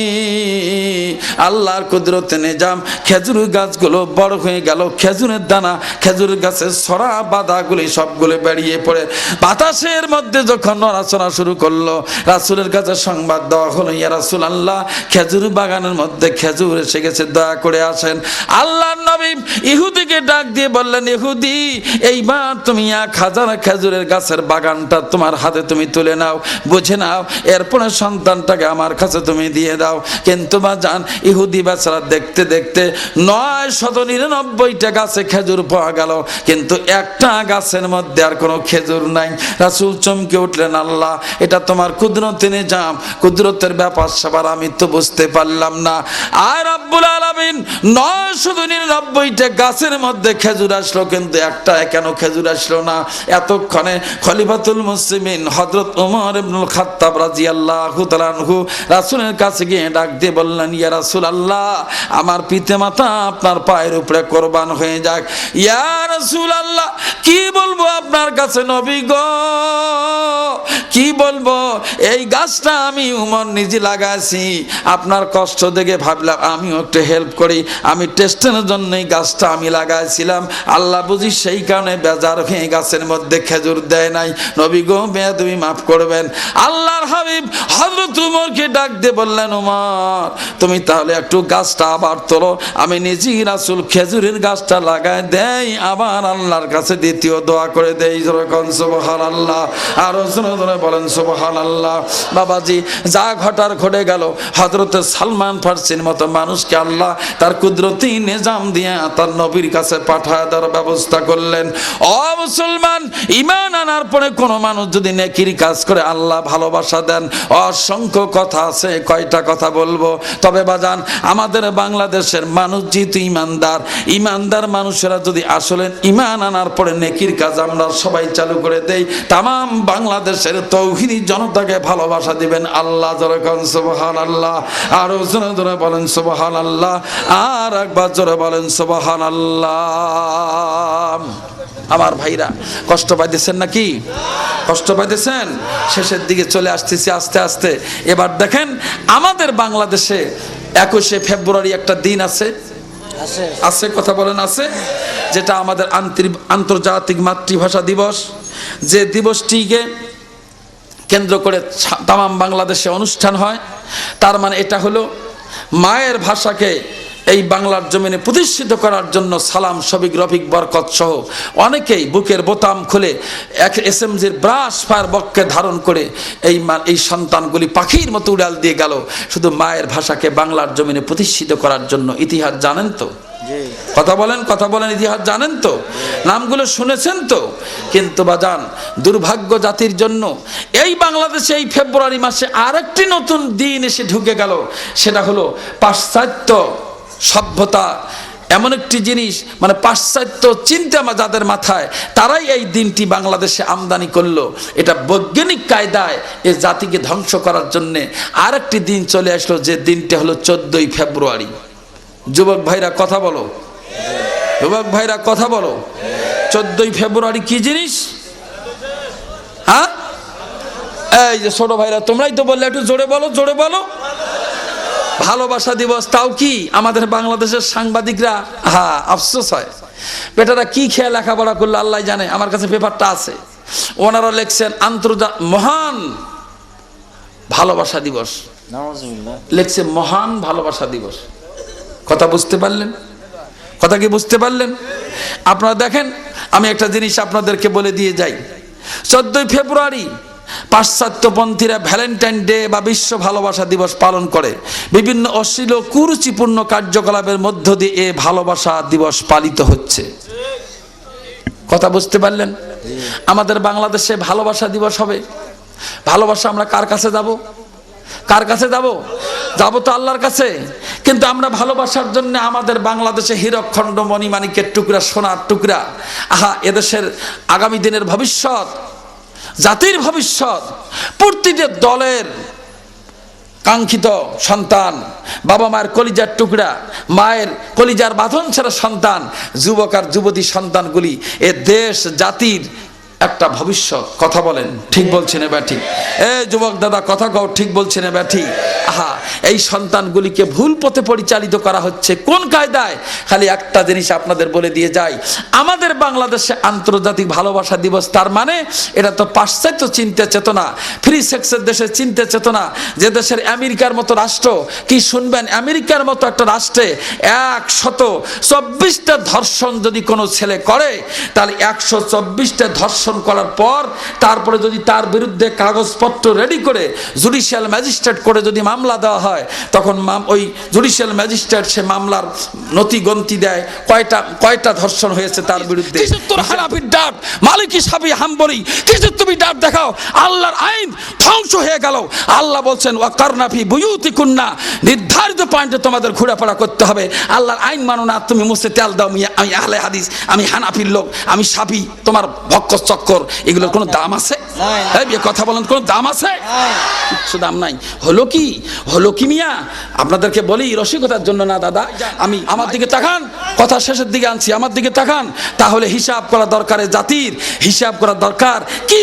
আল্লাহর কুদরতে নিজাম খেজুর গাছগুলো বড় হয়ে গেল, খেজুরের দানা, খেজুর গাছের ছড়া বাঁধাগুলি সবগুলো বেরিয়ে পড়ে বাতাসের মধ্যে যখন নড়াচড়া শুরু করলো, রাসূলের কাছে সংবাদ দেওয়া হলো, ইয়া রাসূলুল্লাহ, খেজুর বাগানের মধ্যে খেজুর এসে গেছে, দয়া করে আসেন। আল্লাহর নবী ইহুদিকে ডাক দিয়ে বললেন, ইহুদি, এইবার তুমি 1000 খেজুরের গাছের বাগানটা তোমার হাতে তুমি তুলে নাও, বুঝে নাও, এরপরে সন্তানটাকে আমার কাছে তুমি দিয়ে দাও। কিন্তু বাজান, ইহুদি বেচারা দেখতে দেখতে 999টা গাছে খেজুর পাওয়া গেল, কিন্তু একটা গাছের মধ্যে আর কোনো খেজুর নাই। রাসূল চমকে উঠলেন, আল্লাহ, এটা তোমার কুদরতে নিজাম, কুদরতের ব্যাপার সবার আমি তো বুঝতে পারলাম না। আর রব্বুল আলামিন 999টা গাছের মধ্যে খেজুর আসলো, কিন্তু একটা কেন খেজুর আসলো না? এতক্ষণে খলিফাতুল মুসলিমিন হযরত ওমর ইবনুল খাত্তাব রাদিয়াল্লাহু তাআলা আনহু রাসূলের কাছে গিয়ে ডাক দিয়ে বললেন, ইয়া রাসূলুল্লাহ, আমার পিতামাতা আপনার পায়ের উপরে কোরবান হয়ে যাক। ইয়া রাসূলুল্লাহ, কি বলবো আপনার কাছে নবী গো, কি বলবো? এই গাছটা আমি উমর নিজে লাগাইছি, আপনার কষ্ট দেখে ভাবলাম আমিও একটু হেল্প করি, আমি টেস্টের জন্য এই গাছটা আমি লাগাইছিলাম, আল্লাহ বুঝি সেই কারণে বেজার হয়ে গাছের মধ্যে খেজুর দেয় নাই। নবী গো, তুমি মাফ করবেন। আল্লাহর হাবিব হযরত উমরকে ডাক দিয়ে বললেন, উমর, তুমি তাহলে একটু গাছটা আবার তোলো, আমি নিজেই রাসূল খেজুরের গাছটা লাগাই দেই, আবার আল্লাহর কাছে দ্বিতীয় দোয়া করে দেই। যখন সুবহানাল্লাহ, আর জোরে বলেন সুবহানাল্লাহ। বাবাজি, যা ঘটার ঘটে গেল। হযরত সালমান ফারসির মতো মানুষকে আল্লাহ তার কুদরতি নিজাম দিয়ে তার নবীর কাছে পাঠায় দেওয়ার ব্যবস্থা করলেন। ও মুসলমান, ঈমান আনার পরে কোনো মানুষ যদি নেকির কাজ করে আল্লাহ ভালোবাসা দেন। অসংখ্য কথা আছে, কয়টা কথা বলবো। তবে বাজান, আমাদের বাংলাদেশের মানুষ যেহেতু ইমানদার, ইমানদার মানুষেরা যদি আসলে ঈমান আনার পরে নেকির কাজ আমরা সবাই চালু করে দেই, তামাম বাংলাদেশের তৌহিদি জনতাকে ভালোবাসা দিবেন আল্লাহ। জোরে বলেন সুবহানাল্লাহ, আরো জোরে জোরে বলেন সুবহানাল্লাহ, আর একবার জোরে বলেন সুবহানাল্লাহ। আমার ভাইরা, কষ্ট পাইতেছেন নাকি? কষ্ট পাইতেছেন? শেষের দিকে চলে আসতেছি আস্তে আস্তে। এবার দেখেন, আমাদের বাংলাদেশে 21শে ফেব্রুয়ারি একটা দিন আছে, আছে কথা বলেন, আছে, যেটা আমাদের আন্তর্জাতিক মাতৃভাষা দিবস। যে দিবসটিকে কেন্দ্র করে তামাম বাংলাদেশে অনুষ্ঠান হয়। তার মানে এটা হলো মায়ের ভাষাকে এই বাংলার জমিনে প্রতিষ্ঠিত করার জন্য সালাম, শফিক, রফিক, বরকত সহ অনেকেই বুকের বোতাম খুলে এসএমজির ব্রাশ ফায়ার বককে ধারণ করে এই সন্তানগুলি পাখির মতো উড়াল দিয়ে গেল শুধু মায়ের ভাষাকে বাংলার জমিনে প্রতিষ্ঠিত করার জন্য। ইতিহাস জানেন তো? কথা বলেন, কথা বলেন, ইতিহাস জানেন তো? নামগুলো শুনেছেন তো? কিন্তু বাজান, দুর্ভাগ্য জাতির জন্য এই বাংলাদেশে এই ফেব্রুয়ারি মাসে আরেকটি নতুন দিন এসে ঢুকে গেল। সেটা হলো পাশ্চাত্য সভ্যতা, এমন একটি জিনিস, মানে পাশ্চাত্য চিন্তা যাদের মাথায়, তারাই এই দিনটি বাংলাদেশে আমদানি করলো। এটা বৈজ্ঞানিক কায়দায় এই জাতিকে ধ্বংস করার জন্যে আরেকটি দিন চলে আসলো, যে দিনটা হলো 14ই ফেব্রুয়ারি। যুবক ভাইরা কথা বলো, যুবক ভাইরা কথা বলো, 14ই ফেব্রুয়ারি কি জিনিস? হ্যাঁ, এই যে ছোট ভাইরা, তোমরাই তো বললে, একটু জোরে বলো, জোরে বলো। ভালোবাসা দিবস। তাও কি আমাদের বাংলাদেশের সাংবাদিকরা, হ্যাঁ, আফসোস হয়, বেটারা কি খেয়ে লেখাপড়া করলো আল্লাহ জানে। আমার কাছে পেপারটা আছে, ওনারা লিখছেন মহান ভালোবাসা দিবস, লিখছে মহান ভালোবাসা দিবস। কথা বুঝতে পারলেন? কথা কি বুঝতে পারলেন? আপনারা দেখেন, আমি একটা জিনিস আপনাদেরকে বলে দিয়ে যাই। 14ই ফেব্রুয়ারি পাশ্চাত্যপন্থীরা ভ্যালেন্টাইন ডে বা বিশ্ব ভালোবাসা দিবস পালন করে। বিভিন্ন অশ্লীল কুরুচিপূর্ণ কার্যকলাপের মধ্য দিয়ে এ ভালোবাসা দিবস পালিত হচ্ছে। কথা বুঝতে পারলেন? আমাদের বাংলাদেশে ভালোবাসা দিবস হবে। ভালোবাসা আমরা কার কাছে যাব? কার কাছে যাব? যাব তো আল্লাহর কাছে। কিন্তু আমরা ভালোবাসার জন্য আমাদের বাংলাদেশে হীরকখণ্ড, মণিমাণিকের টুকরা, সোনার টুকরা, আহা, এদেশের আগামী দিনের ভবিষ্যৎ, জাতির ভবিষ্যৎ, প্রতিটি দলের কাঙ্ক্ষিত সন্তান, বাবা মায়ের কলিজার টুকরা, মায়ের কলিজার বাঁধন ছাড়া সন্তান, যুবক আর যুবতী সন্তানগুলি এ দেশ জাতির একটা ভবিষ্যৎ। কথা বলেন ঠিক বলছেন এ ব্যাঠি? যুবক দাদা কথা কও, ঠিক বলছেন এ ব্যাঠি? আহা, এই সন্তানগুলিকে ভুল পথে পরিচালিত করা হচ্ছে কোন কায়দায়? খালি একটা জিনিস আপনাদের বলে দিয়ে যাই, আমাদের বাংলাদেশে আন্তর্জাতিক ভালোবাসা দিবস, তার মানে এটা তো পাশ্চাত্য চিন্তা চেতনা, ফ্রি সেক্সের দেশের চিন্তা চেতনা। যে দেশের আমেরিকার মতো রাষ্ট্র, কি শুনবেন, আমেরিকার মতো একটা রাষ্ট্রে 124টা ধর্ষণ যদি কোনো ছেলে করে, তাহলে 124টা ধর্ষণ করার পর তারপরে যদি তার বিরুদ্ধে কাগজপত্র রেডি করে জুডিশিয়াল ম্যাজিস্ট্রেট করে যদি মামলা দেওয়া হয়, তখন ওই জুডিশিয়াল ম্যাজিস্ট্রেট সে মামলার নথি গন্তি দেয় কয়টা ধর্ষণ হয়েছে তার বিরুদ্ধে। তোর হানাফির ডাক, মালিকি সাবি হাম্বলি, কিছু তুমি ডাক দেখাও, আল্লাহর আইন ধ্বংস হয়ে গেল। আল্লাহ বলছেন ওয়াকারনা ফি বুয়ুতিকুন্না, নির্ধারিত পয়েন্টে তোমাদের ঘোরাফেরা করতে হবে। আল্লাহর আইন মানো না, তুমি মুছে তেল দাও, আমি আহলে হাদিস, আমি হানাফির লোক, আমি সাবি, তোমার ভক্কর চক্কর, এগুলোর কোনো দাম আছে? কথা বলেন, কোনো দাম আছে? কিচ্ছু দাম নাই। হলো কি মিয়া? আপনাদেরকে বলি রসিকতার জন্য না দাদা, আমি আমার দিকে তাকান, কথা শেষের দিকে আনছি, আমার দিকে তাকান, তাহলে হিসাব করা দরকার, জাতির হিসাব করা দরকার। কি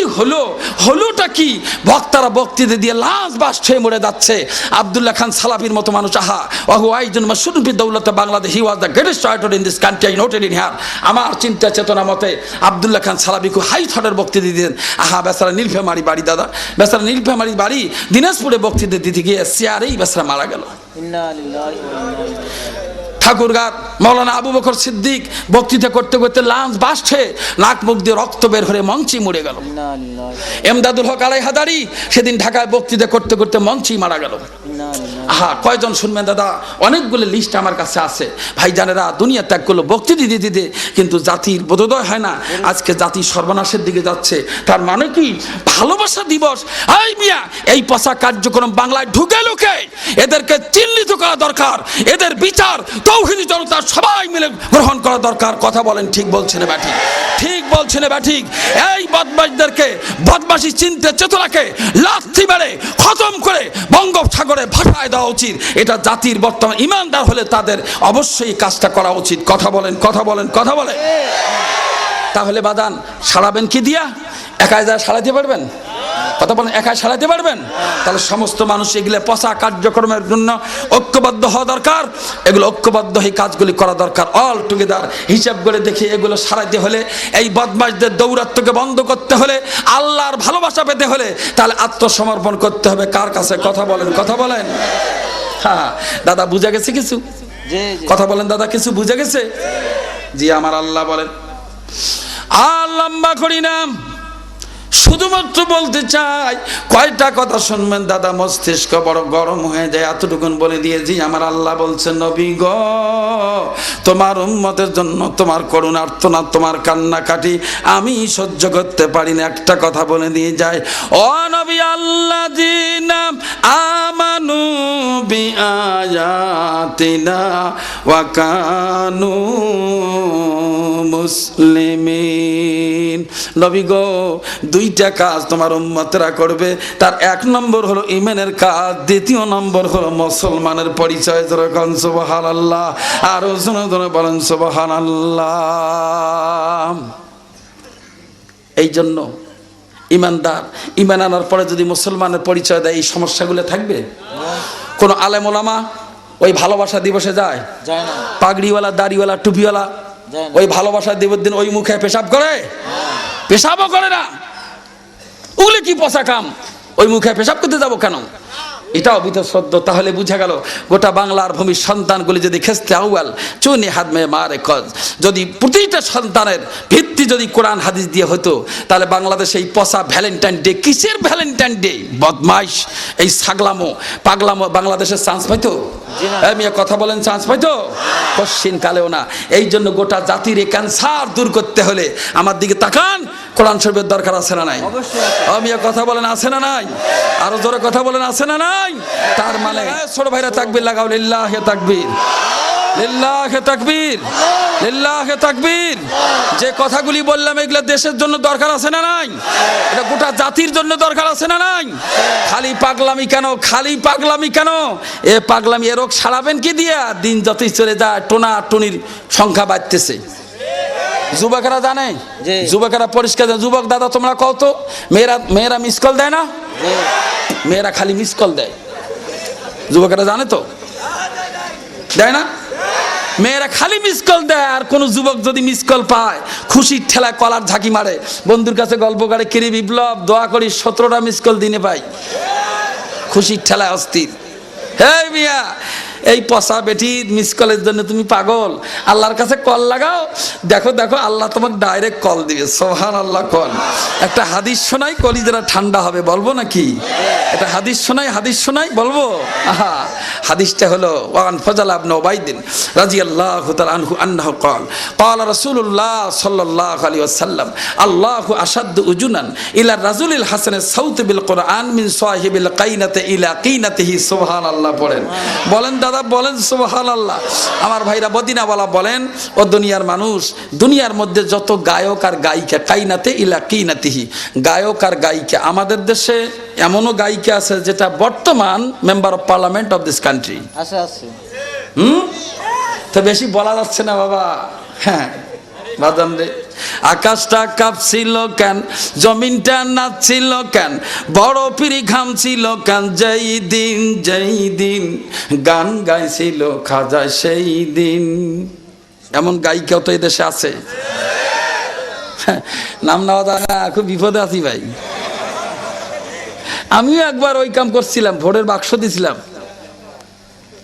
হলোটা কি? বক্তারা বক্তৃতা দিয়ে লাশ বাস ছুঁয়ে মরে যাচ্ছে। আব্দুল্লাহ খান সালাফির মতো মানুষ, আহা ওহু আইজন মাশরুফ বি দৌলতে Bangladesh, he was the greatest writer in this country, I noted in here. আমার চিন্তা চেতনা মতে আব্দুল্লাহ খান সালাফি খুব হাই থটের বক্তৃতা দিতেন। আহা বেচারা নীলফামারী বাড়ি দাদা, বেচারা নীলফামারী বাড়ি, দিনাজপুরে বক্তৃতা দিতে গিয়ে চেয়ারেই বেচারা মারা গেল। ঠাকুরগাঁর মৌলানা আবু বকর সিদ্দিক বক্তৃতা করতে করতে লাঞ্চ বাসছে, নাক মুখ দিয়ে রক্ত বের হয়ে মঞ্চে মরে গেল। এমদাদুল হক আলাই হাদারি সেদিন ঢাকায় বক্তৃতা করতে করতে মঞ্চেই মারা গেল। আহা, কয়জন শুনবেন দাদা? অনেকগুলো লিস্ট আমার কাছে আছে। ভাইজানেরা, দুনিয়া ত্যাগ করলো বক্তৃতা দিতে, কিন্তু জাতির বোধোদয় হয় না। আজকে জাতি সর্বনাশের দিকে যাচ্ছে। তার মানে কি? ভালোবাসা দিবস, এই মিয়া, এই পচা কার্যক্রম বাংলায় ঢুকে লোকে এদেরকে চিহ্নিত করা দরকার, এদের বিচার তৌহিদি জনতা সবাই মিলে গ্রহণ করা দরকার। কথা বলেন ঠিক বলছেন ব্যাঠিক? ঠিক বলছেন ব্যাঠিক? এই বদমাশদেরকে, বদমাশি চিন্তা চেতনাকে লাথি মেরে খতম করে বঙ্গোপসাগরে ভাসায় দেওয়া উচিত। এটা জাতির বর্তমান ইমানদার হলে তাদের অবশ্যই কাজটা করা উচিত। কথা বলেন। তাহলে বাদান সারাবেন কি দিয়া? একাই যা সারাতে পারবেন? কথা বলেন, একাই সারাতে পারবেন? তাহলে সমস্ত মানুষ এগুলো পচা কার্যক্রমের জন্য ঐক্যবদ্ধ হওয়া দরকার। এগুলো ঐক্যবদ্ধ হয়ে কাজগুলি করা দরকার। অল টুগেদার হিসাব করে দেখি এগুলো সারাইতে হলে, এই বদমাশদের দৌরাত্ম্যকে বন্ধ করতে হলে, আল্লাহর ভালোবাসা পেতে হলে, তাহলে আত্মসমর্পণ করতে হবে কার কাছে? কথা বলেন। হ্যাঁ দাদা, বুঝা গেছে কিছু? কথা বলেন দাদা, কিছু বুঝা গেছে? জি আমার আল্লাহ বলেন, আর লম্বা করি না, শুধুমাত্র বলতে চাই কয়টা কথা শুনবেন দাদা, মস্তিষ্ক বড় গরম হয়ে যায়। এতটুকুন বলে দিয়েছি। আমার আল্লাহ বলছেন, নবী গো, তোমার উম্মতের জন্য তোমার করুণার্তনা, তোমার কান্নাকাটি আমি সহ্য করতে পারি না। একটা কথা বলে দিয়ে যায়, ও নবী, আল্লাযীনা আমানু বিআয়াতিনা ওয়া কানু মুসলিমিন। নবী গো, দুইটা কাজ তোমার উম্মতরা করবে। তার এক নম্বর হলো ঈমানের কাজ, দ্বিতীয় নম্বর হলো মুসলমানের পরিচয়। যেরকম সুবহানাল্লাহ, আর জোরে বলেন সুবহানাল্লাহ। এই জন্য ইমানদার, ইমান আনার পরে যদি মুসলমানের পরিচয় দেয়, এই সমস্যাগুলো থাকবে। কোন আলেম ওলামা ওই ভালোবাসা দিবসে যায় না? পাগড়িওয়ালা, দাড়িওয়ালা, টুপিওয়ালা ওই ভালোবাসা দিবসের দিন ওই মুখে পেশাব করে? পেশাবও করে না। ওগুলো কি পচা কাম? ওই মুখে পেশাব করতে যাবো কেন? এটাও বিতশ্রদ্ধ। তাহলে বুঝা গেল, গোটা বাংলার ভূমির সন্তানগুলি যদি খেস্তে আউয়াল চুনি হাত মে মারে কজ, যদি প্রতিটা সন্তানের ভিত্তি যদি কোরআন হাদিস দিয়ে হতো, তাহলে বাংলাদেশে এই পচা ভ্যালেন্টাইন ডে, কিসের ভ্যালেন্টাইন ডে, বদমাইশ, এই ছাগলামো পাগলামো বাংলাদেশের চান্স পাইতো? মিয়া কথা বলেন, চান্স পাইতো? পশ্চিম কালেও না। এই জন্য গোটা জাতির এই ক্যান্সার দূর করতে হলে আমার দিকে তাকান, কোরআন শরীফের দরকার আছে না নাই? মিয়া কথা বলেন, আছে না নাই? আরো জোরে কথা বলেন, আছে না নাই? তার মানে ছোট ভাইরা তাকবীর লাগাও, লিল্লাহি তাকবীর, লিল্লাহি তাকবীর, লিল্লাহি তাকবীর। যে কথাগুলি বললাম এগুলো দেশের জন্য দরকার আছে না নাই? এটা গোটা জাতির জন্য দরকার আছে না নাই? খালি পাগলামি কেন? এ পাগলামি, এ রোগ সারাবেন কি দিয়া? দিন যতই চলে যায় টোনা টুনির সংখ্যা বাড়তেছে। যুবকেরা জানে, জি। যুবকেরা পরিষ্কার জানে। যুবক দাদা তোমরা কও তো, মেয়েরা মিস কল দেয় না? মেয়েরা খালি মিস কল দেয়, যুবকেরা জানে তো? দেয় না? মেয়েরা খালি মিস কল দেয়। আর কোন যুবক যদি মিস কল পায়, খুশির ঠেলায় কলার ঝাঁকি মারে, বন্ধুর কাছে গল্প করে, কিরে বিপ্লব দোয়া করি 17টা মিস কল দিনে পাই, খুশির ঠেলায় অস্থির। হে মিয়া, এই পচা বেটির মিস কলের জন্য তুমি পাগল? আল্লাহর কাছে কল লাগাও, দেখো দেখো আল্লাহ তোমাকে ডাইরেক্ট কল দিবে। সুবহানাল্লাহ। কল একটা হাদিস শোনাই, কলিজাটা ঠান্ডা হবে, বলবো নাকি? এটা হাদিস শোনাই বলবো। আহা, হাদিসটা হলো ওয়ান ফাজাল ইবনে উবাইদিন রাদিয়াল্লাহু তাআলা আনহু আন্নাহু ক্বাল ক্বালা রাসূলুল্লাহ সাল্লাল্লাহু আলাইহি ওয়াসাল্লাম আল্লাহু আশাদ্দু উজুনান ইলা রাজুলিল হাসানিস সাউত বিল কুরআন মিন সাহিবিল কাইনাতি ইলা কিনাতিহি। সুবহানাল্লাহ পড়েন, বলেন দাদা বলেন সুবহানাল্লাহ। আমার ভাইরা মদিনাওয়ালা বলেন, ও দুনিয়ার মানুষ, দুনিয়ার মধ্যে যত গায়ক আর গায়িকা, কাইনাতে ইলা কিনাতিহি, গায়ক আর গায়িকা, আমাদের দেশে এমনও গায়িকা আছে যেটা বর্তমান member of parliament of this country আছে। তো বেশি বলা যাচ্ছে না বাবা। হ্যাঁ বাদাম রে, আকাশটা কাঁপছিল কেন, জমিনটা নাচছিল কেন, বড় পিরি ঘামছিল কেন, যেই দিন গান গাইছিল খাজা সেই দিন। এমন গায়িকাও তো এই দেশে আছে। নাম নেওয়া যায় না, খুব বিপদে আছি ভাই। আমিও একবার ওই কাম করছিলাম, ভোটের বাক্স দিছিলাম।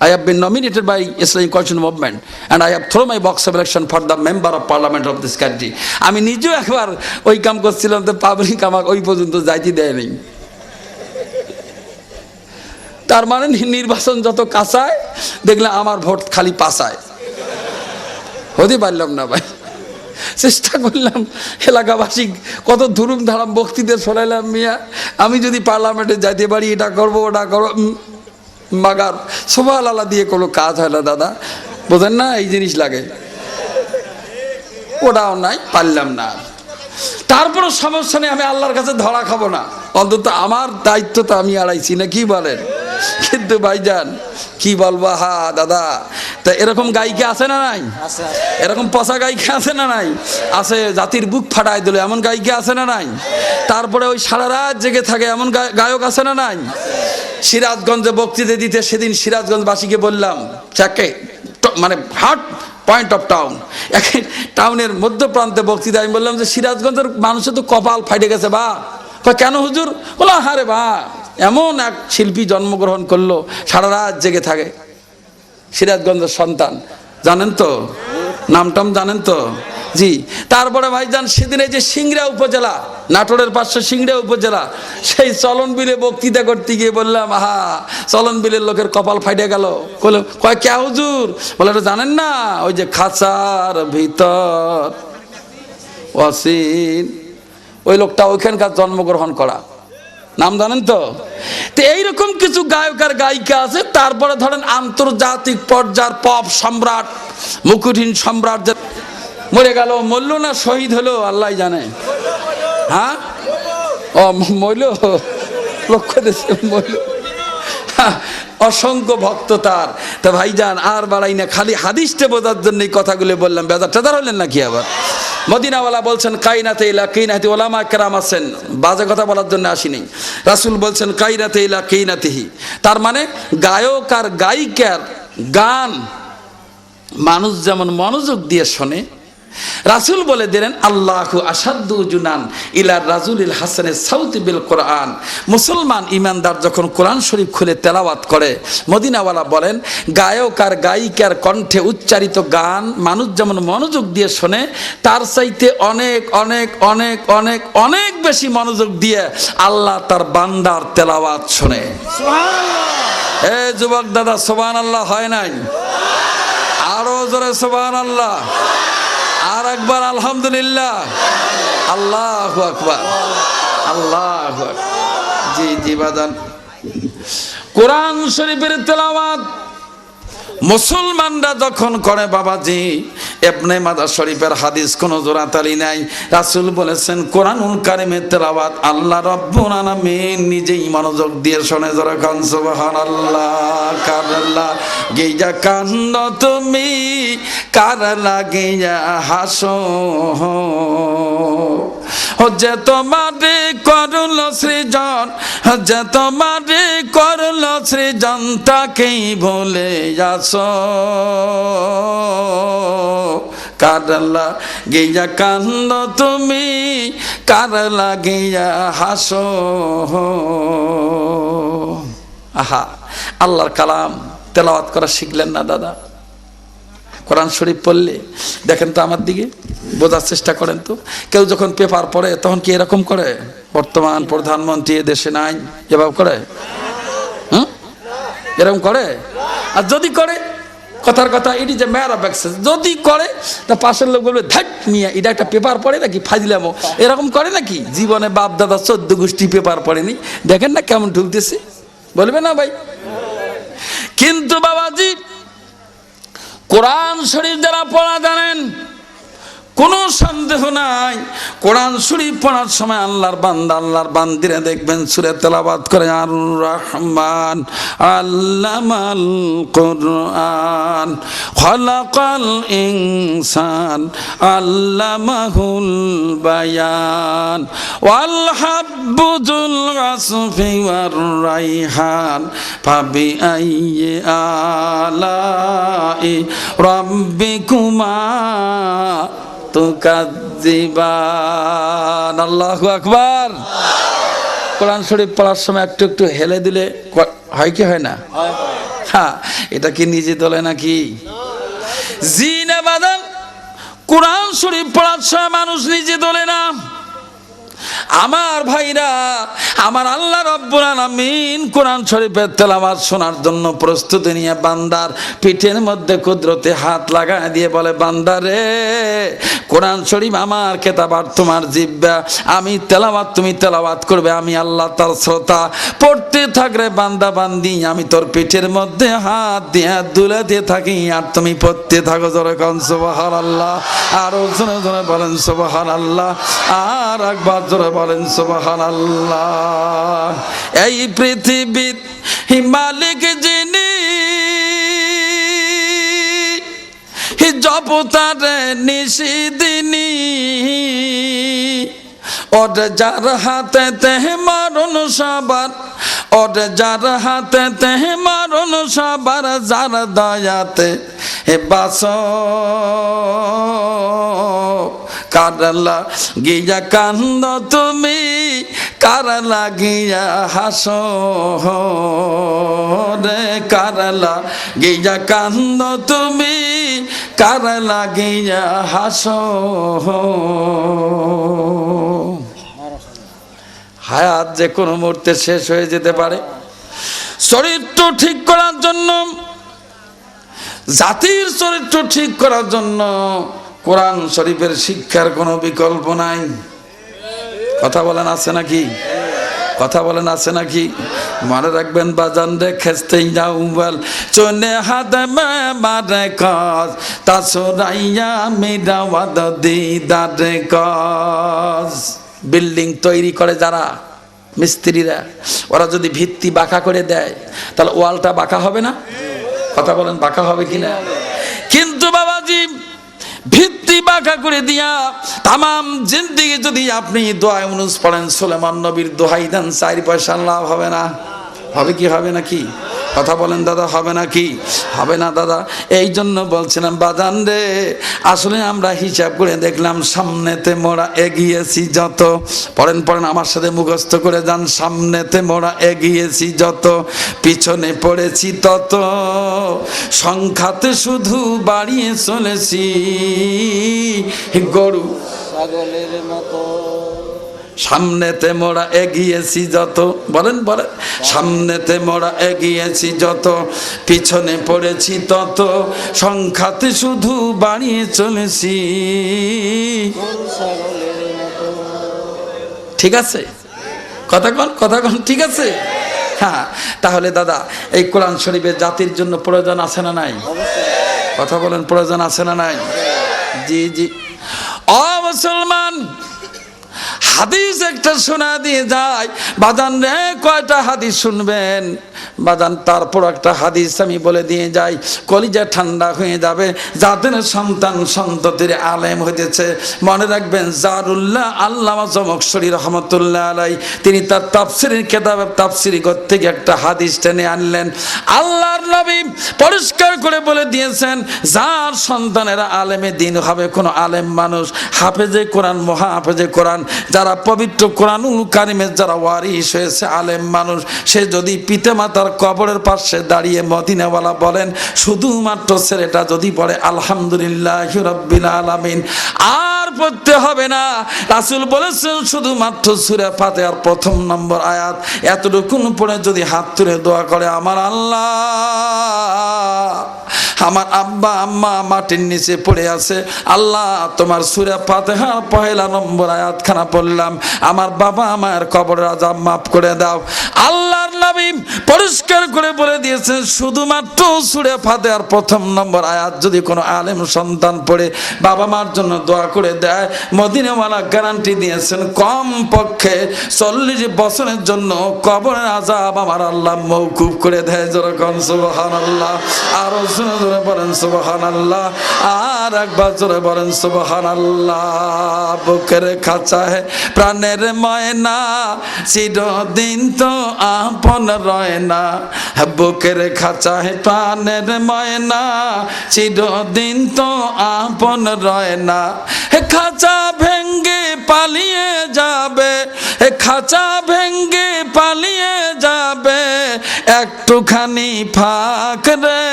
I have been nominated by Islamic Coalition Movement and I have thrown my box of election for the member of parliament of this country. আমি নিজেও একবার ওই কাম করছিলাম, তো পাবলিক আমাকে ওই পর্যন্ত যাইতে দেয়নি। তার মানে নির্বাচন যত কাঁচায়, দেখলাম আমার ভোট খালি পাচায়। হতে পারলাম না ভাই, চেষ্টা করলাম, এলাকাবাসী কত ধুরুম ধারাম বক্তৃতা শোনাইলাম, মিয়া আমি যদি পার্লামেন্টে যাইতে পারি, এটা করবো ওটা করবো, মাগার সুবহানাল্লাহ দিয়ে কোনো কাজ হয় না দাদা, বোঝেন না? এই জিনিস লাগে, ওটাও নাই, পারলাম না। তারপরে সমস্যা নেই, আমি আল্লাহর কাছে ধরা খাবো না, অন্তত আমার দায়িত্ব তো আমি আড়াইছি না, কি বলেন? কিন্তু ভাইজান কি বলবো, হা দাদা, তা এরকম গায়িকা আছে না নাই? এরকম পচা গায়িকা আছে না নাই? আছে, জাতির বুক ফাটায় দিল এমন গায়িকা আছে না নাই? তারপরে ওই সারা রাত জেগে থাকে এমন গায়ক আছে না নাই? সিরাজগঞ্জে বক্তৃতা দিতে সেদিন সিরাজগঞ্জবাসীকে বললাম, চাকে মানে হার্ট পয়েন্ট অফ টাউন, টাউনের মধ্য প্রান্তে বক্তৃতা, আমি বললাম যে সিরাজগঞ্জের মানুষের তো কপাল ফাটে গেছে বা। কেন হুজুর? বলো হারে বা, এমন এক শিল্পী জন্মগ্রহণ করলো, সারা রাত জেগে থাকে, সিরাজগঞ্জের সন্তান, জানেন তো? নামটাম জানেন তো? জি। তারপরে ভাইজান সেদিন এই যে সিংড়া উপজেলা, নাটোরের পাশে সিংড়া উপজেলা, সেই চলন বিলে বক্তৃতা করতে গিয়ে বললাম, আহা চলন বিলের লোকের কপাল ফাইটে গেল। কয় কে হুজুর? বলে এটা জানেন না, ওই যে খাঁচার ভিতর অসীন, ওই লোকটা ওইখানকার জন্মগ্রহণ করা, নাম জানেন তো? তো এইরকম কিছু গায়ক আর গায়িকা আছে। তারপরে ধরেন আন্তর্জাতিক পর্যায়ের পপ সম্রাট, মুকুটহীন সম্রাট মরে গেল, মরল না শহীদ হলো আল্লাহ জানে। হ্যাঁ, ও মরল, লক্ষ্য দেশে মরল, অসংখ্য ভক্ত তার। তা ভাইজান আর বাড়াই না, খালি হাদিসটা বোঝার জন্য এই কথাগুলো বললাম। বেজার টেদার হলেন নাকি আবার? মদিনাওয়ালা বলছেন কাইনাতে ইলা কিনাতি, ওলামা কেরাম আছেন, বাজে কথা বলার জন্য আসিনি। রাসূল বলছেন কাইনাতে ইলা কিনাতিহি, তার মানে গায়ক আর গায়িকার গান মানুষ যেমন মনোযোগ দিয়ে শোনে, রাসূল বলে দিলেন আল্লাহু আশাদ্দু উজুনান ইলা রাজুলিল হাসানিস সাউতি বিল কোরআন। মুসলমান ইমানদার যখন কোরআন শরীফ খুলে তেলাওয়াত করে, মদিনাওয়ালা বলেন গায়ক আর গায়িকার কণ্ঠে উচ্চারিত গান মানুষ যেমন মনোযোগ দিয়ে শোনে, তার চাইতে অনেক অনেক অনেক অনেক অনেক বেশি মনোযোগ দিয়ে আল্লাহ তার বান্দার তেলাওয়াত শোনে। সুবহানাল্লাহ। এ যুবক দাদা সুবহানাল্লাহ হয় নাই? আরো জোরে সুবহানাল্লাহ, আর একবার আলহামদুলিল্লাহ, আল্লাহু আকবার, আল্লাহু আকবার। জি জি বাদান, কোরআন শরীফের তেলাওয়াত মুসলমানরা যখন করে বাবাজি, ইবনে মাজাহ শরীফের হাদিস কোন জোড়াতালি নাই, রাসূল বলেছেন কোরআনুল কারীমের তেলাওয়াত আল্লাহ রাব্বুল আলামিন নিজেই মনোযোগ দিয়ে শুনে, যারা কান সুবহানাল্লাহ। কারলা গিয়া কান্দ তুমি, কার লাগিয়া হাসো, যে তোমারে করল সৃজন, যে তোমারে করল সৃজন, তাকেই ভুলে আসো। কার লাগিয়া কান্দ তুমি, কার লাগিয়া হাসো। আহা, আল্লাহর কালাম তেলাওয়াত করা শিখলেন না দাদা? কোরআন শরীফ পড়লে দেখেন তো, আমার দিকে বোঝার চেষ্টা করেন তো। কেউ যখন পেপার পড়ে তখন কি এরকম করে? বর্তমান প্রধানমন্ত্রী দেশে নাই, এভাবে করে? এরকম করে? আর যদি করে, কথার কথা এটি যে মেয়ার অফ অ্যাক্সেস, যদি করে তা পাশের লোক বলবে ধ্যাট মিয়া এটা একটা পেপার পড়ে নাকি, ফাজিলামো। এরকম করে নাকি? জীবনে বাপ দাদা 14 গোষ্ঠী পেপার পড়েনি, দেখেন না কেমন ঢুলতেছে, বলবে না ভাই? কিন্তু বাবাজি, কোরআন শরীফ যারা পড়া জানেন, কোনো সন্দেহ নাই, কোরআন শরীফ পড়ার সময় আল্লাহর বান্দা আল্লাহর বান্দিরা দেখবেন সূরা তেলাওয়াত করে, আর রহমান আল্লামাল কোরআন খলাকাল ইনসান আল্লামাহুল বায়ান ওয়াল হাব্বুল আসফি ওয়ার রাইহান ফাবি আইয়ি আলাই রাব্বিকুমা তুকাজ্জিবান। আল্লাহু আকবার। কোরআন শরীফ পড়ার সময় একটু একটু হেলে দিলে হয় কি হয় না? হ্যাঁ, এটা কি নিজে দলে নাকি? জি না বাদান, কোরআন শরীফ পড়ার সময় মানুষ নিজে দলে না। আমার ভাইরা, আমার আল্লাহ রাব্বুল আলামিন কোরআন শরীফের তেলাওয়াত শোনার জন্য প্রস্তুতি নিয়ে বান্দার পিঠের মধ্যে কুদরতে হাত লাগায় দিয়ে বলে, বান্দারে কোরআন শরীফ আমার কিতাব আর তোমার জিহ্বা, আমি তেলাওয়াত তুমি তেলাওয়াত করবে, আমি আল্লাহ তার শ্রোতা। পড়তে থাকলে বান্দা বান্দি আমি তোর পিঠের মধ্যে হাত দিয়ে দুলে দিয়ে থাকি আর তুমি পড়তে থাকো। জোরে কোন সুবহানাল্লাহ। আরো জোরে জোরে বলেন সুবহানাল্লাহ। আর একবার জোরে বলেন সুবহানাল্লাহ। এই পৃথিবীর মালিক যিনি, জপতারে নিশিদিনী, ওর যার হাতে তেহে মরণ সবার, ওর যার হাতে তেহে মরণ সবার, যার দয়াতে বাস। কারলা গিয়া কান্দ তুমি, কারলা গিয়া হাসো রে, কারলা গিয়া কান্দ তুমি, কারলা গিয়া হাসো। হায়াত যে কোনো মুহূর্তে শেষ হয়ে যেতে পারে। চরিত্র ঠিক করার জন্য, জাতির চরিত্র ঠিক করার জন্য কোরআন শরীফের শিক্ষার কোনো বিকল্প নাই। কথা বলেন আছে নাকি? কথা বলেন আছে নাকি? মনে রাখবেন বাজান রে, খেস্তে যাওয়াল চনে হাত মে মারে কাজ, তাসরাইয়া মিরাওয়াদ দিদারে কাজ। বিল্ডিং তৈরি করে যারা মিস্ত্রিরা, ওরা যদি ভিত্তি বাঁকা করে দেয় তাহলে ওয়ালটা বাঁকা হবে না? কথা বলেন, বাঁকা হবে কিনা? কিন্তু বাবাজি, ভিত্তি বাঁকা করে দিয়া তামাম জিন্দেগি যদি আপনি দোয়া ইউনুস পড়েন, সুলেমান নবীর দোহাই দেন, 4 পয়সা লাভ হবে না? হবে কি হবে নাকি? কথা বলেন দাদা, হবে নাকি? হবে না দাদা। এই জন্য বলছিলাম বাজান রে, আসলে আমরা হিসাব করে দেখলাম সামনেতে মোরা এগিয়েছি যত, পড়েন পড়েন আমার সাথে মুখস্থ করে যান, সামনেতে মোরা এগিয়েছি যত, পিছনে পড়েছি তত, সংখ্যাতে শুধু বাড়িয়ে চলেছি গরু ছাগলের মতো। সামনেতে মোরা এগিয়েছি যত, বলেন বলেন, সামনেতে মোরা এগিয়েছি যত, পিছনে পড়েছি তত, সংখ্যাতে শুধু বাড়িয়ে চলেছি। ঠিক আছে? কথা কন ঠিক আছে? হ্যাঁ, তাহলে দাদা এই কোরআন শরীফের জাতির জন্য প্রয়োজন আছে না নাই? কথা বলেন, প্রয়োজন আছে না নাই? জি জি। ও মুসলমান, হাদিস একটা শোনা দিয়ে যায় বাজান রে, কয়টা হাদিস শুনবেন বাজান? তারপর একটা হাদিস আমি বলে দিয়ে যাই, কলিজা ঠান্ডা হয়ে যাবে। যাদের সন্তান সন্ততির আলেম হইতেছে, মনে রাখবেন জারুল্লাহ আল্লামা জমকশরী রহমতুল্লাহ আলাই তিনি তার তাফসিরের কিতাবে তাফসিরি ঘর থেকে একটা হাদিস টেনে আনলেন। আল্লাহর নবী পরিষ্কার করে বলে দিয়েছেন, যার সন্তানেরা আলেমে দিন হবে, কোনো আলেম মানুষ হাফেজে কোরআন, মহা হাফেজে কোরআন, যারা পবিত্র কোরআনুল কারিমের যারা ওয়ারিস হয়েছে আলেম মানুষ, সে যদি পিতামাতার কবরের পাশে দাঁড়িয়ে মদিনাওয়ালা বলেন, শুধুমাত্র ছেলেটা যদি বলে আলহামদুলিল্লাহ রাব্বিল আলামিন, আর পড়তে হবে না। রাসূল বলেছেন শুধুমাত্র সূরা ফাতিহার প্রথম নম্বর আয়াত এতটুকুন পড়ে যদি হাত তুলে দোয়া করে, আমার আল্লাহ, আমার আব্বা আম্মা মাটির নিচে পড়ে আছে, আল্লাহ তোমার সূরা ফাতিহার পহেলা নম্বর আয়াতখানা পড়লাম, আমার বাবা আমার কবরের আযাব মাফ করে দাও। আল্লাহর নবী পরিষ্কার করে বলে দিয়েছেন, শুধুমাত্র সূরা ফাতিহার প্রথম নম্বর আয়াত যদি কোনো আলেম সন্তান পড়ে বাবা মার জন্য দোয়া করে দেয়, মদিনাওয়ালা গ্যারান্টি দিয়েছেন কম পক্ষে 40 বছরের জন্য কবরের আযাব আমার আল্লাহ মওকুফ করে দেয়। যেরকম সুবহানাল্লাহ, আরো জোরে বলেন সুবহানাল্লাহ, আর একবার জোরে বলেন সুবহানাল্লাহ। বুকের খাঁচায় প্রাণের ময়না, চিরদিন তো আপন রয় না। বুকের খাঁচায় প্রাণের ময়না, চিরদিন তো আপন রয় না। খাঁচা ভেঙ্গে পালিয়ে যাবে, খাঁচা ভেঙ্গে পালিয়ে যাবে, একটুখানি ফাঁক রে।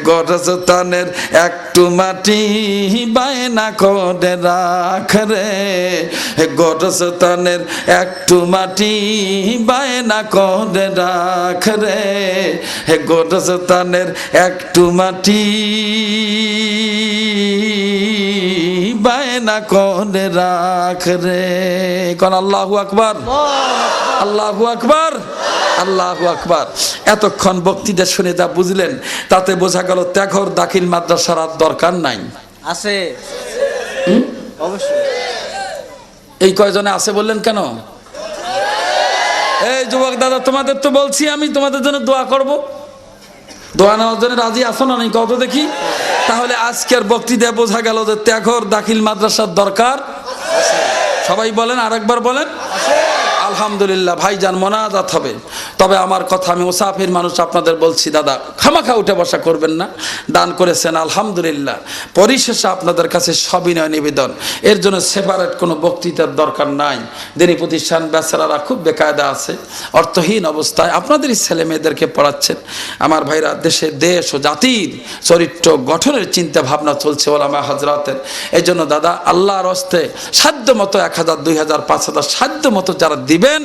গরজতানের একটু মাটি বায়না করে রাখ রে, গরজতানের একটু মাটি বায়না করে রাখ রে, গরজতানের একটু মাটি বায়না করে রাখ রে। কোন আল্লাহু আকবার, আল্লাহু আকবার, আল্লাহু আকবার। এতক্ষণ বক্তৃতা শুনে যা বুঝলেন তাতে বোঝা গেল ত্যাগর দাখিল মাদ্রাসার আর দরকার নাই। আছে অবশ্যই। এই কয়জনে আছে বললেন কেন? এই যুবক দাদা, তোমাদের তো বলছি আমি তোমাদের জন্য দোয়া করব, দোয়া নেওয়ার জন্য রাজি আছো না? নাই কত দেখি। তাহলে আজকের বক্তৃতায় বোঝা গেল যে ত্যাগর দাখিল মাদ্রাসার দরকার। সবাই বলেন, আরেকবার বলেন। আলহামদুলিল্লাহ। ভাইজান মোনাজাত হবে, তবে আমার কথা, আমি মুসাফির মানুষ, আপনাদের বলছি দাদা খামাখা উঠে বসা করবেন না। দান করেছেন আলহামদুলিল্লাহ। পরিশেষে আপনাদের কাছে সবিনয় নিবেদন, এর জন্য সেপারেট কোনো বক্তৃতার দরকার নাই। দিনী প্রতিষ্ঠান বেচারারা খুব বেকায়দা আছে, অর্থহীন অবস্থায় আপনাদেরই ছেলে মেয়েদেরকে পড়াচ্ছেন। আমার ভাইরা, দেশে দেশ ও জাতির চরিত্র গঠনের চিন্তা ভাবনা চলছে ওলামা হাজরাতের। এই জন্য দাদা আল্লাহর হস্তে সাধ্য মতো 1000, 2000, 5000 সাধ্য মতো যারা দিবেন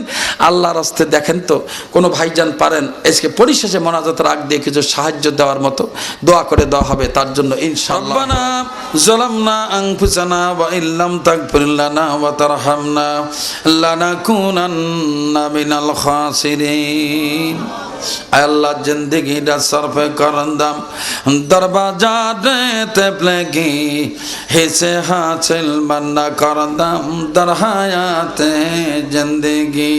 আল্লাহর হস্তে, দেখেন তো কোনো ভাইজান পারেন আজকে পরিশেষে মোনাজাতের আগ দিয়ে কিছু সাহায্য দেওয়ার মতো দোয়া করে দেওয়া হবে তার জন্য ইনশাআল্লাহ। রব্বানা যালামনা আনফুসানা ওয়া ইল্লাম তাগফির লানা ওয়া তারহামনা লানাকুনান্না মিনাল খাসিরিন। আল্লাহ জিন্দগিটা সরফে করন্দাম দরবাজারে তেপলেগি হিসে হাসিল বান্না করদাম দরহায়াতে জিন্দগি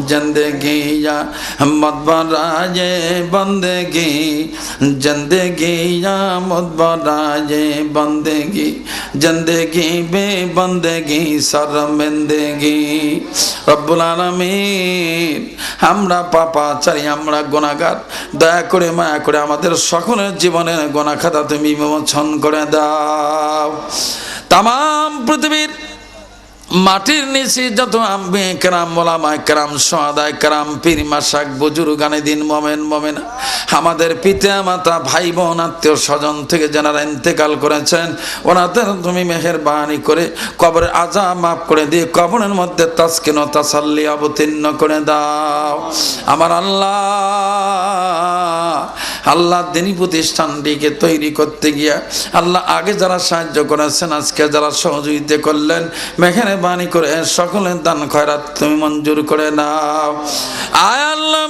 জিন্দগি ইয়া মদবরায়ে বন্দেগি জিন্দগি ইয়া মদবরায়ে বন্দেগি জিন্দগি বে বন্দেগি শর্মিন্দগি। রব্বুল আলামিন, আমরা পাপাচারী, আমরা গুনাহগার, দয়া করে মায়া করে আমাদের সকলের জীবনের গুনাহ খাতা তুমি বিমোচন করে দাও। তামাম পৃথিবীর মাটির নিচে যত আম্বে কেরাম, ওলামায়ে কেরাম, সুহাদায়ে কেরাম, পীর মাশায়েখ, বুজুর্গানে দিন, মোমেন মোমেনা, আমাদের পিতা মাতা, ভাই বোন, আত্মীয় স্বজন থেকে যারা ইন্তেকাল করেছেন, ওনাদের তুমি মেহেরবানি করে কবরের আযাব মাফ করে দিয়ে কবরের মধ্যে তাসকিন ও তাসাল্লি অবতীর্ণ করে দাও। আমার আল্লাহ, আল্লাহ দিনী প্রতিষ্ঠানটিকে তৈরি করতে গিয়া আল্লাহ আগে যারা সাহায্য করেছেন, আজকে যারা সহযোগিতা করলেন, মেহের মেহেরবানি করে সকলের দান খয়রাত তুমি মঞ্জুর করে নাও। আয় আল্লাহ,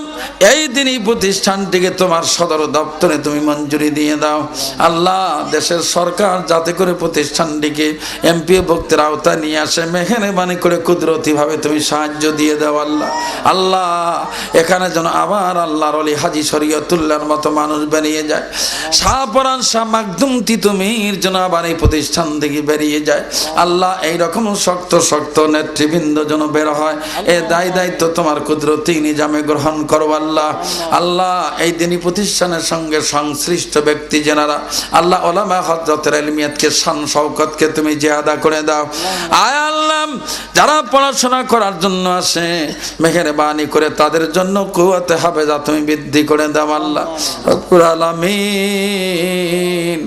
এই দিনই প্রতিষ্ঠানটিকে তোমার সদর দপ্তরে তুমি মঞ্জুরি দিয়ে দাও। আল্লাহ, দেশের সরকার যাতে করে প্রতিষ্ঠানটিকে এমপি ভক্তের আওতায় নিয়ে আসে, মেহেরবানি করে কুদরতিভাবে তুমি সাহায্য দিয়ে দাও। আল্লাহ আল্লাহ, এখানে যেন আবার আল্লাহর ওলি হাজী শরীয়তুল্লাহর মতো মানুষ বেরিয়ে যায়। শাহপরান শাহ মাকদুম তিতুমির যেন আবার এই প্রতিষ্ঠান থেকে বেরিয়ে যায়। আল্লাহ, এইরকম শক্ত শক্ত নেতৃবৃন্দ যেন বের হয়, এ দায়িত্ব তোমার কুদরতি নিজামে গ্রহণ করো। আল্লাহ আল্লাহ, এই দিনই প্রতিষ্ঠানের সঙ্গে সংশ্লিষ্ট ব্যক্তি যেনারা, আল্লাহ ওলামা হযরতের ইলমিয়াতকে শান শওকতকে তুমি জিয়াদা করে দাও। আয় আল্লাহ, যারা পড়াশোনা করার জন্য আসে, মেহেরবানি করে তাদের জন্য কুওয়াতে হাফেজা তুমি বৃদ্ধি করে দাও। আল্লাহ রব্বুল আলামিন,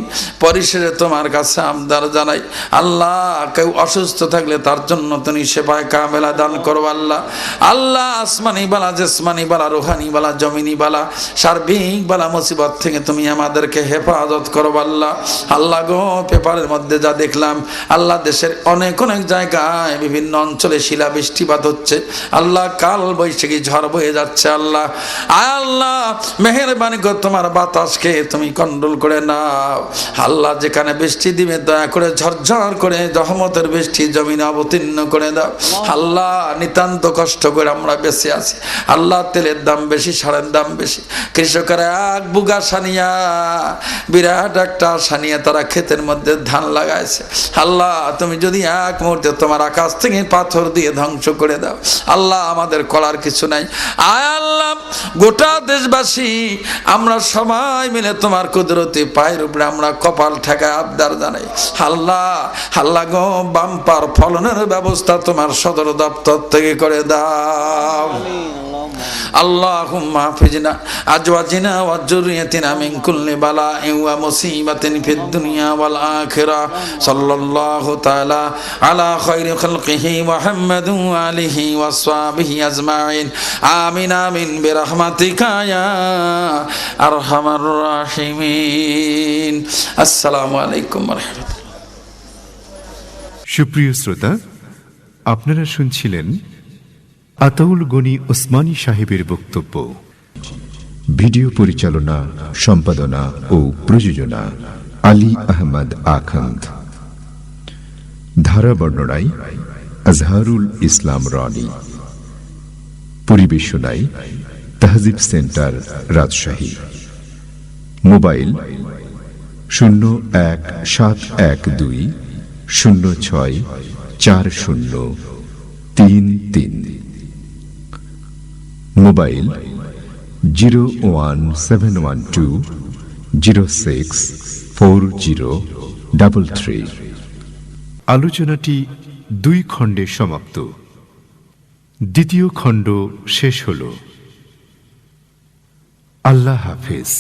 পরিশেষে তোমার কাছে আমদার জানাই, আল্লাহ কেউ অসুস্থ থাকলে তার জন্য তুমি সেবায় কামেলা দান করো। আল্লাহ আল্লাহ, আসমানি বালা, জেসমানি বালা, রুহানি বালা, জমিনি বালা, সার্বিক বালা মুসিবত থেকে তুমি আমাদেরকে হেফাজত করো। আল্লাহ আল্লাহ গো, পেপারের মধ্যে যা দেখলাম, আল্লাহ দেশের অনেক অনেক জায়গায় বিভিন্ন অঞ্চলে শিলা বৃষ্টিপাত হচ্ছে। আল্লাহ কাল বৈশাখী ঝড় বয়ে যাচ্ছে। আল্লাহ আয় আল্লাহ, মেহেরবানি করে তোমার বাতাসকে তুমি কন্ট্রোল করে নাও। আল্লাহ, যেখানে বৃষ্টি দিবে দয়া করে ঝরঝর করে রহমতের বৃষ্টি জমিনে অবতীর্ণ করে দাও। আল্লাহ, নিতান্ত কষ্ট করে আমরা বেঁচে আছি। আল্লাহ, তেলের দাম বেশি, সারের দাম বেশি, কৃষকেরা এক বুগা সানিয়া, বিরাট একটা সানিয়া তারা ক্ষেতের মধ্যে ধান লাগাইছে। আল্লাহ, তুমি যদি এক মুহূর্তে তোমার আকাশ থেকে পাথর দিয়ে ধ্বংস করে দাও, আল্লাহ আমাদের করার কিছু নাই। আয় আল্লাহ, গোটা দেশবাসী আমরা সবাই মিলে তোমার কুদরতি পায়ের উপরে আমরা কপাল ঠেকায় আবদার জানাই। আল্লাহ আল্লাহ গো, বাম্পার ফলনের ব্যবস্থা তোমার সদর দপ্তর থেকে করে দাও। আল্লাহুম্মা হাফিজনা আজওয়াজিনা ওয়া যুররিয়াতিনা মিন কুল্লি বালাইন ওয়া মুসিবাতিন ফিদ দুনিয়া ওয়াল আখিরাহ। সাল্লাল্লাহু তাআলা আলা খায়রি খালকিহি মুহাম্মাদিন ওয়া আলিহি ওয়া সাহবিহি আজমাইন। আমিন আমিন বিরহমাতিকা ইয়া আরহামার রাহিমিন। আসসালামু আলাইকুম ওয়া রাহমাতুল্লাহ। সুপ্রিয় শ্রোতা, আপনারা শুনছিলেন আতাউল গনি ওসমানী সাহেবের বক্তব্য। ভিডিও পরিচালনা, সম্পাদনা ও প্রযোজনা আলী আহমদ আখন্দ। ধারা বর্ণনায় Azharul Islam Roni. পরিবেশনায় তাহজিব centre, Rajshahi. Mobile 0172064033। Mobile 01712064033। আলোচনাটি 2 খণ্ডে সমাপ্ত। দ্বিতীয় খণ্ড শেষ হল। আল্লাহ হাফেজ।